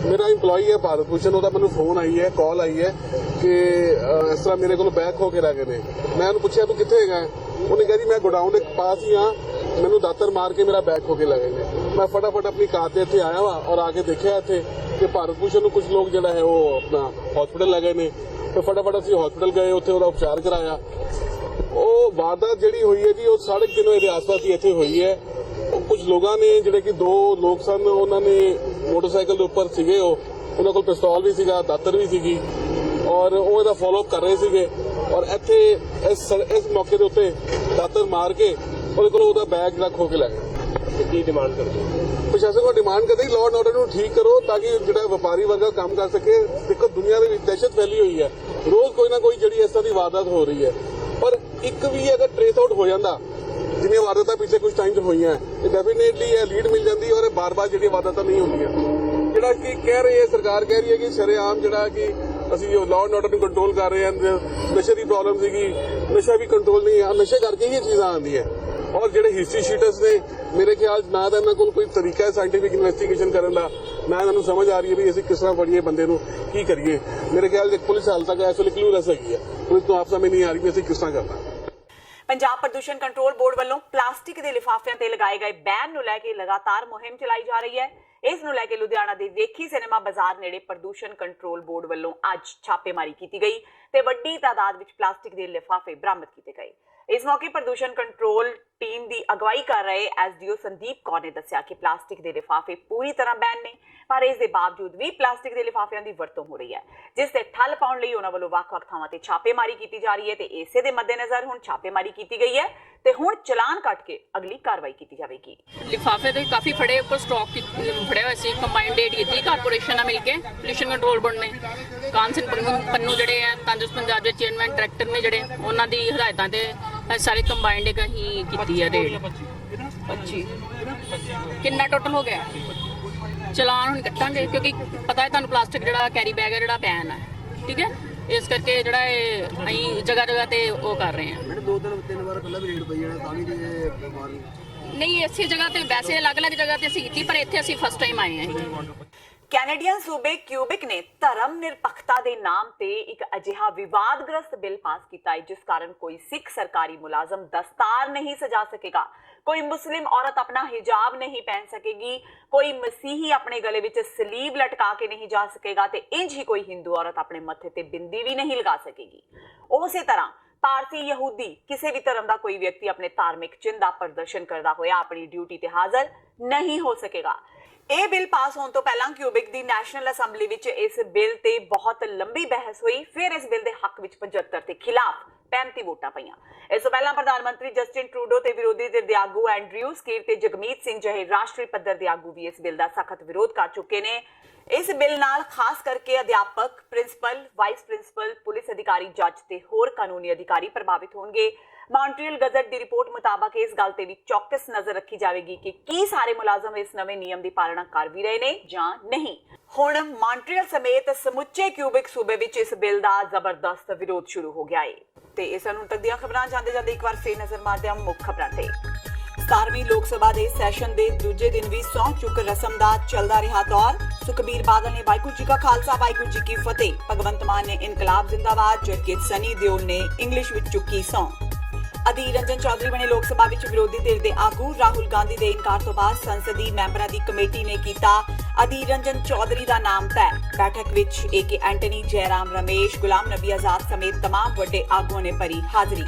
ਮੇਰਾ EMPLOYE ਹੈ ਭਾਰਤ ਭੂਸ਼ਣ, ਉਹਦਾ ਮੈਨੂੰ ਫੋਨ ਆਈ ਹੈ, ਕਾਲ ਆਈ ਹੈ ਕਿ ਇਸ ਤਰ੍ਹਾਂ ਮੇਰੇ ਕੋਲ ਬੈਗ ਖੋ ਕੇ ਲੈ ਗਏ ਨੇ। ਮੈਂ ਉਹਨੂੰ ਪੁੱਛਿਆ ਤੂੰ ਕਿੱਥੇ ਹੈਗਾ? ਉਹਨੇ ਕਿਹਾ ਜੀ ਮੈਂ ਗੋਡਾਊਨ ਦੇ ਪਾਸ ਹੀ ਹਾਂ, ਮੈਨੂੰ ਦਾਤਰ ਮਾਰ ਕੇ ਮੇਰਾ ਬੈਗ ਖੋ ਕੇ ਲੈ ਗਏ ਨੇ। ਮੈਂ ਫਟਾਫਟ ਆਪਣੀ ਕਾਰ ਤੇ ਇੱਥੇ ਆਇਆ ਵਾ ਔਰ ਆ ਕੇ ਦੇਖਿਆ ਇੱਥੇ ਕਿ ਭਾਰਤ ਭੂਸ਼ਣ ਨੂੰ ਕੁਝ ਲੋਕ ਜਿਹੜਾ ਹੈ ਉਹ ਆਪਣਾ ਹਸਪੀਟਲ ਲੈ ਗਏ ਨੇ। ਤੇ ਫਟਾਫਟ ਅਸੀਂ ਹਸਪੀਟਲ ਗਏ, ਉੱਥੇ ਉਹਦਾ ਉਪਚਾਰ ਕਰਾਇਆ। ਉਹ ਵਾਰਦਾਤ ਜਿਹੜੀ ਹੋਈ ਹੈ ਜੀ ਉਹ 3:30 ਵਜੇ ਦੇ ਆਸ-ਪਾਸ ਹੀ ਇੱਥੇ ਹੋਈ ਹੈ। ਕੁਝ ਲੋਕਾਂ ਨੇ ਜਿਹੜੇ ਕਿ ਦੋ ਲੋਕ ਸਨ, ਉਹਨਾਂ ਨੇ ਮੋਟਰਸਾਈਕਲ ਦੇ ਉੱਪਰ ਸੀਗੇ, ਉਹਨਾਂ ਕੋਲ ਪਿਸਤੌਲ ਵੀ ਸੀਗਾ, ਦਾਤਰ ਵੀ ਸੀਗੀ ਔਰ ਉਹ ਇਹਦਾ ਫਾਲੋਅਪ ਕਰ ਰਹੇ ਸੀਗੇ ਔਰ ਇੱਥੇ ਇਸ ਮੌਕੇ ਦੇ ਉੱਤੇ ਦਾਤਰ ਮਾਰ ਕੇ ਉਹਦੇ ਕੋਲ ਉਹਦਾ ਬੈਗ ਜਿਹੜਾ ਖੋ ਕੇ ਲੈ ਗਏ। ਕੀ ਡਿਮਾਂਡ ਕਰਦੇ? ਪ੍ਰਸ਼ਾਸਨ ਕੋਲ ਡਿਮਾਂਡ ਕਰਦੇ ਲਾਅ ਐਂਡ ਆਰਡਰ ਨੂੰ ਠੀਕ ਕਰੋ ਤਾਂ ਕਿ ਜਿਹੜਾ ਵਪਾਰੀ ਵਰਗਾ ਕੰਮ ਕਰ ਸਕੇ। ਦੇਖੋ ਦੁਨੀਆ ਦੇ ਵਿੱਚ ਦਹਿਸ਼ਤ ਫੈਲੀ ਹੋਈ ਹੈ, ਰੋਜ਼ ਕੋਈ ਨਾ ਕੋਈ ਜਿਹੜੀ ਇਸ ਤਰ੍ਹਾਂ ਦੀ ਵਾਰਦਾਤ ਹੋ ਰਹੀ ਹੈ, ਪਰ ਇੱਕ ਵੀ ਅਗਰ ਟ੍ਰੇਸ ਆਊਟ ਹੋ ਜਾਂਦਾ ਜਿਵੇਂ ਵਾਰਦਾਤਾਂ ਪਿਛਲੇ ਕੁਝ ਟਾਈਮ 'ਚ ਹੋਈਆਂ ਤੇ ਡੈਫੀਨੇਟਲੀ ਇਹ ਲੀਡ ਮਿਲ ਜਾਂਦੀ ਔਰ ਬਾਰ-ਬਾਰ ਜਿਹੜੀਆਂ ਵਾਰਦਾਤਾਂ ਨਹੀਂ ਹੁੰਦੀਆਂ। ਜਿਹੜਾ ਕਿ ਕਹਿ ਰਹੀ ਹੈ ਸਰਕਾਰ, ਕਹਿ ਰਹੀ ਹੈ ਕਿ ਸ਼ਰੇਆਮ ਜਿਹੜਾ ਕਿ ਅਸੀਂ ਲਾਅ ਐਂਡ ਆਰਡਰ ਨੂੰ ਕੰਟਰੋਲ ਕਰ ਰਹੇ ਹਾਂ, ਨਸ਼ੇ ਦੀ ਪ੍ਰੋਬਲਮ ਸੀਗੀ, ਨਸ਼ਾ ਵੀ ਕੰਟਰੋਲ ਨਹੀਂ ਆ, ਨਸ਼ੇ ਕਰਕੇ ਹੀ ਇਹ ਚੀਜ਼ਾਂ ਆਉਂਦੀਆਂ। ਔਰ ਜਿਹੜੇ ਹਿਸਟਰੀ ਸ਼ੀਟਰਸ ਨੇ ਮੇਰੇ ਖਿਆਲ ਨਾ ਤਾਂ ਇਹਨਾਂ ਕੋਲ ਕੋਈ ਤਰੀਕਾ ਹੈ ਸਾਇੰਟੀਫਿਕ ਇਨਵੈਸਟੀਗੇਸ਼ਨ ਕਰਨ ਦਾ, ਨਾ ਇਹਨਾਂ ਨੂੰ ਸਮਝ ਆ ਰਹੀ ਹੈ ਵੀ ਅਸੀਂ ਕਿਸ ਤਰ੍ਹਾਂ ਫੜੀਏ ਬੰਦੇ ਨੂੰ, ਕੀ ਕਰੀਏ। ਮੇਰੇ ਖਿਆਲ ਇੱਕ ਪੁਲਿਸ ਹਾਲ ਤੱਕ ਇਸ ਵੇਲੇ ਕਲੂਲੈਸ ਹੈਗੀ ਹੈ, ਪੁਲਿਸ ਨੂੰ ਆਪ ਸਮਝ ਨਹੀਂ ਆ ਰਹੀ ਵੀ ਅਸੀਂ ਕਿਸ ਤਰ੍ਹਾਂ ਕਰਨਾ। ਪੰਜਾਬ ਪ੍ਰਦੂਸ਼ਣ ਕੰਟਰੋਲ ਬੋਰਡ ਵੱਲੋਂ ਪਲਾਸਟਿਕ ਦੇ ਲਿਫਾਫਿਆਂ ਤੇ ਲਗਾਏ ਗਏ ਬੈਨ ਨੂੰ ਲੈ ਕੇ ਲਗਾਤਾਰ ਮੁਹਿੰਮ ਚਲਾਈ ਜਾ ਰਹੀ ਹੈ। ਇਸ ਨੂੰ ਲੈ ਕੇ ਲੁਧਿਆਣਾ ਦੇ ਵੇਖੀ ਸਿਨੇਮਾ ਬਾਜ਼ਾਰ ਨੇੜੇ ਪ੍ਰਦੂਸ਼ਣ ਕੰਟਰੋਲ ਬੋਰਡ ਵੱਲੋਂ ਅੱਜ ਛਾਪੇਮਾਰੀ ਕੀਤੀ ਗਈ ਤੇ ਵੱਡੀ ਤਾਦਾਦ ਵਿੱਚ ਪਲਾਸਟਿਕ ਦੇ ਲਿਫਾਫੇ ਬਰਾਮਦ ਕੀਤੇ ਗਏ। ਇਸ ਮੌਕੇ ਪ੍ਰਦੂਸ਼ਣ ਕੰਟਰੋਲ ਟੀਮ ਦੀ ਅਗਵਾਈ ਕਰ ਰਹੇ ਐਸਡੀਓ ਸੰਦੀਪ ਕੌਰ ਨੇ ਦੱਸਿਆ ਕਿ ਪਲਾਸਟਿਕ ਦੇ ਲਿਫਾਫੇ ਪੂਰੀ ਤਰ੍ਹਾਂ ਬੈਨ ਨੇ, ਪਰ ਇਸ ਦੇ ਬਾਵਜੂਦ ਵੀ ਪਲਾਸਟਿਕ ਦੇ ਲਿਫਾਫਿਆਂ ਦੀ ਵਰਤੋਂ ਹੋ ਰਹੀ ਹੈ, ਜਿਸ ਤੇ ਠੱਲ ਪਾਉਣ ਲਈ ਉਹਨਾਂ ਵੱਲੋਂ ਵੱਖ-ਵੱਖ ਥਾਵਾਂ ਤੇ ਛਾਪੇਮਾਰੀ ਕੀਤੀ ਜਾ ਰਹੀ ਹੈ ਤੇ ਇਸੇ ਦੇ ਮੱਦੇਨਜ਼ਰ ਹੁਣ ਛਾਪੇਮਾਰੀ ਕੀਤੀ ਗਈ ਹੈ ਤੇ ਹੁਣ ਚਲਾਨ ਕੱਟ ਕੇ ਅਗਲੀ ਕਾਰਵਾਈ ਕੀਤੀ ਜਾਵੇਗੀ। ਲਿਫਾਫੇ ਤੇ ਕਾਫੀ ਫੜੇ ਉੱਪਰ ਸਟਾਕ ਫੜਿਆ ਹੋਇਆ ਸੀ, ਕੰਬਾਈਨਡ ਏਡ ਕੀਤੀ ਕਾਰਪੋਰੇਸ਼ਨ ਨਾਲ ਮਿਲ ਕੇ ਪੋਲਿਊਸ਼ਨ ਕੰਟਰੋਲ ਬੋਰਡ ਨੇ। ਕਾਨ ਸਿੰਘ ਪੰਨੂ ਜਿਹੜੇ ਆ ਤੰਦਰੁਸਤ ਪੰਜਾਬ ਦੇ ਚੇਅਰਮੈਨ ਡਾਇਰੈਕਟਰ ਨੇ ਜਿਹੜੇ, ਉਹਨਾਂ ਦੀ ਹਦਾਇਤਾਂ ਤੇ ਸਾਰੇ ਕੰਬਾਈਨਡ ਇੱਕ ਹੀ ਕੀਤੀ ਹੈ ਰੇਡ। 25 ਕਿੰਨਾ ਟੋਟਲ ਹੋ ਗਿਆ? ਚਲਾਨ ਹੁਣ ਕੱਟਾਂਗੇ ਕਿਉਂਕਿ ਪਤਾ ਹੈ ਤੁਹਾਨੂੰ ਪਲਾਸਟਿਕ ਜਿਹੜਾ ਕੈਰੀ ਬੈਗ ਹੈ ਜਿਹੜਾ ਬੈਨ ਹੈ, ਠੀਕ ਹੈ, ਇਸ ਕਰਕੇ ਜਿਹੜਾ ਇਹ ਅਸੀਂ ਜਗ੍ਹਾ ਜਗ੍ਹਾ ਤੇ ਉਹ ਕਰ ਰਹੇ ਹਾਂ। ਦੋ ਤਿੰਨ ਵਾਰ ਪਹਿਲਾਂ ਵੀ ਰੇਡ ਪਈ ਜਾਣਾ ਤਾਂ ਵੀ ਬਿਮਾਰੀ ਨਹੀਂ, ਇਸੇ ਜਗ੍ਹਾ ਤੇ ਵੈਸੇ ਅਲੱਗ-ਅਲੱਗ ਜਗ੍ਹਾ ਤੇ ਅਸੀਂ ਕੀਤੀ, ਪਰ ਇੱਥੇ ਅਸੀਂ ਫਸਟ ਟਾਈਮ ਆਏ ਹਾਂ। ਕੈਨੇਡੀਅਨ ਸੂਬੇ ਕਿਊਬਿਕ ਨੇ ਧਰਮ ਨਿਰਪੱਖਤਾ ਦੇ ਨਾਮ ਤੇ ਇੱਕ ਅਜਿਹਾ ਵਿਵਾਦਗ੍ਰਸਤ ਬਿੱਲ ਪਾਸ ਕੀਤਾ ਹੈ ਜਿਸ ਕਾਰਨ ਕੋਈ ਸਿੱਖ ਸਰਕਾਰੀ ਮੁਲਾਜ਼ਮ ਦਸਤਾਰ ਨਹੀਂ ਸਜਾ ਸਕੇਗਾ, ਕੋਈ ਮੁਸਲਿਮ ਔਰਤ ਆਪਣਾ ਹਿਜਾਬ ਨਹੀਂ ਪਹਿਨ ਸਕੇਗੀ, ਕੋਈ ਮਸੀਹੀ ਆਪਣੇ ਗਲੇ ਵਿੱਚ ਸਲੀਬ ਲਟਕਾ ਕੇ ਨਹੀਂ ਜਾ ਸਕੇਗਾ ਤੇ ਇੰਜ ਹੀ ਕੋਈ ਹਿੰਦੂ ਔਰਤ ਆਪਣੇ ਮੱਥੇ ਤੇ ਬਿੰਦੀ ਵੀ ਨਹੀਂ ਲਗਾ ਸਕੇਗੀ। ਉਸੇ ਤਰ੍ਹਾਂ ਭਾਰਤੀ ਯਹੂਦੀ ਕਿਸੇ ਵੀ ਧਰਮ ਦਾ ਕੋਈ ਵਿਅਕਤੀ ਆਪਣੇ ਧਾਰਮਿਕ ਚਿੰਨ੍ਹ ਦਾ ਪ੍ਰਦਰਸ਼ਨ ਕਰਦਾ ਹੋਇਆ ਆਪਣੀ ਡਿਊਟੀ ਤੇ ਹਾਜ਼ਰ ਨਹੀਂ ਹੋ ਸਕੇਗਾ। ਇਹ ਬਿੱਲ ਪਾਸ ਹੋਣ ਤੋਂ ਪਹਿਲਾਂ ਕਿਊਬਿਕ ਦੀ ਨੈਸ਼ਨਲ ਅਸੈਂਬਲੀ ਵਿੱਚ ਇਸ ਬਿੱਲ ਤੇ ਬਹੁਤ ਲੰਬੀ ਬਹਿਸ ਹੋਈ। ਫਿਰ ਇਸ ਬਿੱਲ ਦੇ ਹੱਕ ਵਿੱਚ 75 ਤੇ ਖਿਲਾਫ 35 ਵੋਟਾਂ ਪਈਆਂ। ਇਸ ਤੋਂ ਪਹਿਲਾਂ ਪ੍ਰਧਾਨ ਮੰਤਰੀ ਜਸਟਿਨ ਟਰੂਡੋ ਤੇ ਵਿਰੋਧੀ ਧਿਰ ਦੇ ਆਗੂ ਐਂਡਰਿਊ ਸਕੀਰ ਤੇ ਜਗਮੀਤ ਸਿੰਘ ਜਿਹੇ ਰਾਸ਼ਟਰੀ ਪੱਧਰ ਦੇ ਆਗੂ ਵੀ ਇਸ ਬਿੱਲ ਦਾ ਸਖਤ ਵਿਰੋਧ ਕਰ ਚੁੱਕੇ ਨੇ। ਇਸ ਬਿੱਲ ਨਾਲ ਖਾਸ ਕਰਕੇ ਅਧਿਆਪਕ, ਪ੍ਰਿੰਸੀਪਲ, ਵਾਈਸ ਪ੍ਰਿੰਸੀਪਲ, ਪੁਲਿਸ ਅਧਿਕਾਰੀ, ਜੱਜ ਤੇ ਹੋਰ ਕਾਨੂੰਨੀ ਅਧਿਕਾਰੀ ਪ੍ਰਭਾਵਿਤ ਹੋਣਗੇ। ਮੌਂਟਰੀਅਲ ਗਜ਼ਟ ਦੀ ਰਿਪੋਰਟ ਮੁਤਾਬਕ ਇਸ ਗੱਲ ਤੇ ਵੀ ਚੌਕਸ ਨਜ਼ਰ ਰੱਖੀ ਜਾਵੇਗੀ ਕਿ ਕੀ ਸਾਰੇ ਮੁਲਾਜ਼ਮ ਇਸ ਨਵੇਂ ਨਿਯਮ ਦੀ ਪਾਲਣਾ ਕਰ ਵੀ ਰਹੇ ਨੇ ਜਾਂ ਨਹੀਂ। ਹੁਣ ਮੌਂਟਰੀਅਲ ਸਮੇਤ ਸਮੁੱਚੇ ਕਿਊਬਿਕ ਸੂਬੇ ਵਿੱਚ ਇਸ ਬਿੱਲ ਦਾ ਜ਼ਬਰਦਸਤ ਵਿਰੋਧ ਸ਼ੁਰੂ ਹੋ ਗਿਆ ਹੈ ਤੇ ਇਸ ਨੂੰ ਤੱਕ ਦੀਆਂ ਖਬਰਾਂ ਜਾਂਦੇ ਇੱਕ ਵਾਰ ਫੇਰ ਨਜ਼ਰ ਮਾਰਦੇ ਹਾਂ ਮੁੱਖ ਖਬਰਾਂ ਤੇ। 17ਵੀਂ ਲੋਕ ਸਭਾ ਦੇ ਸੈਸ਼ਨ ਦੇ ਦੂਜੇ ਦਿਨ ਵੀ ਸਹੁੰ ਚੁੱਕ ਰਸਮ ਦਾ ਚੱਲਦਾ ਰਿਹਾ ਦੌਰ। ਸੁਖਬੀਰ ਬਾਦਲ ਨੇ ਵਾਹਿਗੁਰੂ ਜੀ ਕਾ ਖਾਲਸਾ ਵਾਹਿਗੁਰੂ ਜੀ ਕੀ ਫਤਿਹ, ਭਗਵੰਤ ਮਾਨ ਨੇ ਇਨਕਲਾਬ ਜ਼ਿੰਦਾਬਾਦ, ਜਦਕਿ ਸਨੀ ਦਿਓਲ ਨੇ ਇੰਗਲਿਸ਼ ਵਿੱਚ ਚੁੱਕੀ ਸਹੁੰ। ਅਧੀਰ ਰੰਜਨ ਚੌਧਰੀ ਬਣੇ ਲੋਕ ਸਭਾ ਵਿੱਚ ਵਿਰੋਧੀ ਧਿਰ ਦੇ ਆਗੂ। ਰਾਹੁਲ ਗਾਂਧੀ ਦੇ ਇਨਕਾਰ ਤੋਂ ਬਾਅਦ ਸੰਸਦੀ ਮੈਂਬਰਾਂ ਦੀ ਕਮੇਟੀ ਨੇ ਕੀਤਾ ਅਧੀਰ ਰੰਜਨ ਚੌਧਰੀ ਦਾ ਨਾਮ ਤੈਅ। ਬੈਠਕ ਵਿੱਚ AK ਐਂਟਨੀ, ਜੈਰਾਮ ਰਮੇਸ਼, ਗੁਲਾਮ ਨਬੀ ਆਜ਼ਾਦ ਸਮੇਤ ਤਮਾਮ ਵੱਡੇ ਆਗੂਆਂ ਨੇ ਭਰੀ ਹਾਜ਼ਰੀ।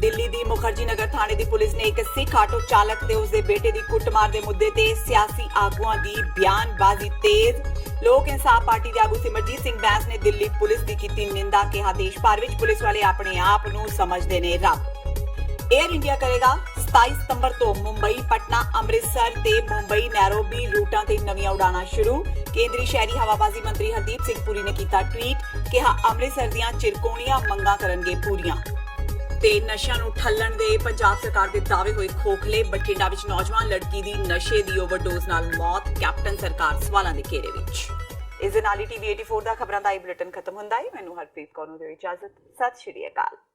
ਦਿੱਲੀ ਦੀ ਮੁਖਰਜੀ ਨਗਰ ਥਾਣੇ ਦੀ ਪੁਲਿਸ ਨੇ ਇੱਕ ਸਿੱਖ ਆਟੋ ਚਾਲਕ ਤੇ ਉਸਦੇ ਬੇਟੇ ਦੀ ਕੁੱਟਮਾਰ ਦੇ ਮੁੱਦੇ ਤੇ ਸਿਆਸੀ ਆਗੂਆਂ ਦੀ ਬਿਆਨਬਾਜ਼ੀ ਤੇਜ਼। ਲੋਕ ਇਨਸਾਫ ਪਾਰਟੀ ਦੇ ਆਗੂ ਸਿਮਰਜੀਤ ਸਿੰਘ ਬੈਂਸ ਨੇ ਦਿੱਲੀ ਪੁਲਿਸ ਦੀ ਕੀਤੀ ਨਿੰਦਾ, ਕਿਹਾ ਦੇਸ਼ ਭਰ ਵਿੱਚ ਪੁਲਿਸ ਵਾਲੇ ਆਪਣੇ ਆਪ ਨੂੰ ਸਮਝਦੇ ਨੇ ਰੱਬ। 에ਅਰ ਇੰਡੀਆ ਕਰੇਗਾ 27 ਸਤੰਬਰ ਤੋਂ ਮੁੰਬਈ, ਪਟਨਾ, ਅੰਮ੍ਰਿਤਸਰ ਤੇ ਮੁੰਬਈ ਨੈਰੋਬੀ ਰੂਟਾਂ ਤੇ ਨਵੀਆਂ ਉਡਾਣਾਂ ਸ਼ੁਰੂ। ਕੇਂਦਰੀ ਸ਼ਹਿਰੀ ਹਵਾਬਾਜ਼ੀ ਮੰਤਰੀ ਹਰਦੀਪ ਸਿੰਘ ਪੁਰੀ ਨੇ ਕੀਤਾ ਟਵੀਟ, ਕਿਹਾ ਅੰਮ੍ਰਿਤਸਰ ਦੀਆਂ ਚਿਰਕੋਣੀਆਂ ਮੰਗਾਂ ਕਰਨਗੇ ਪੂਰੀਆਂ। ਤੇ ਨਸ਼ਿਆਂ ਨੂੰ ਠੱਲਣ ਦੇ ਪੰਜਾਬ ਸਰਕਾਰ ਦੇ ਦਾਅਵੇ ਹੋਏ ਖੋਖਲੇ। ਬਠਿੰਡਾ ਵਿੱਚ ਨੌਜਵਾਨ ਲੜਕੀ ਦੀ ਨਸ਼ੇ ਦੀ ਓਵਰਡੋਜ਼ ਨਾਲ ਮੌਤ, ਕੈਪਟਨ ਸਰਕਾਰ ਸਵਾਲਾਂ ਦੇ ਘੇਰੇ ਵਿੱਚ। ਇਸ ਦੇ ਨਾਲ ਹੀ TV 84 ਦਾ ਖਬਰਾਂ ਦਾ ਇਹ ਬੁਲੇਟਿਨ ਖਤਮ ਹੁੰਦਾ ਹੈ। ਮੈਨੂੰ ਹਰਪ੍ਰੀਤ ਕੌਰ ਨੂੰ ਦਿਓ ਇਜਾਜ਼ਤ। ਸਤਿ ਸ਼੍ਰੀ ਅਕਾਲ।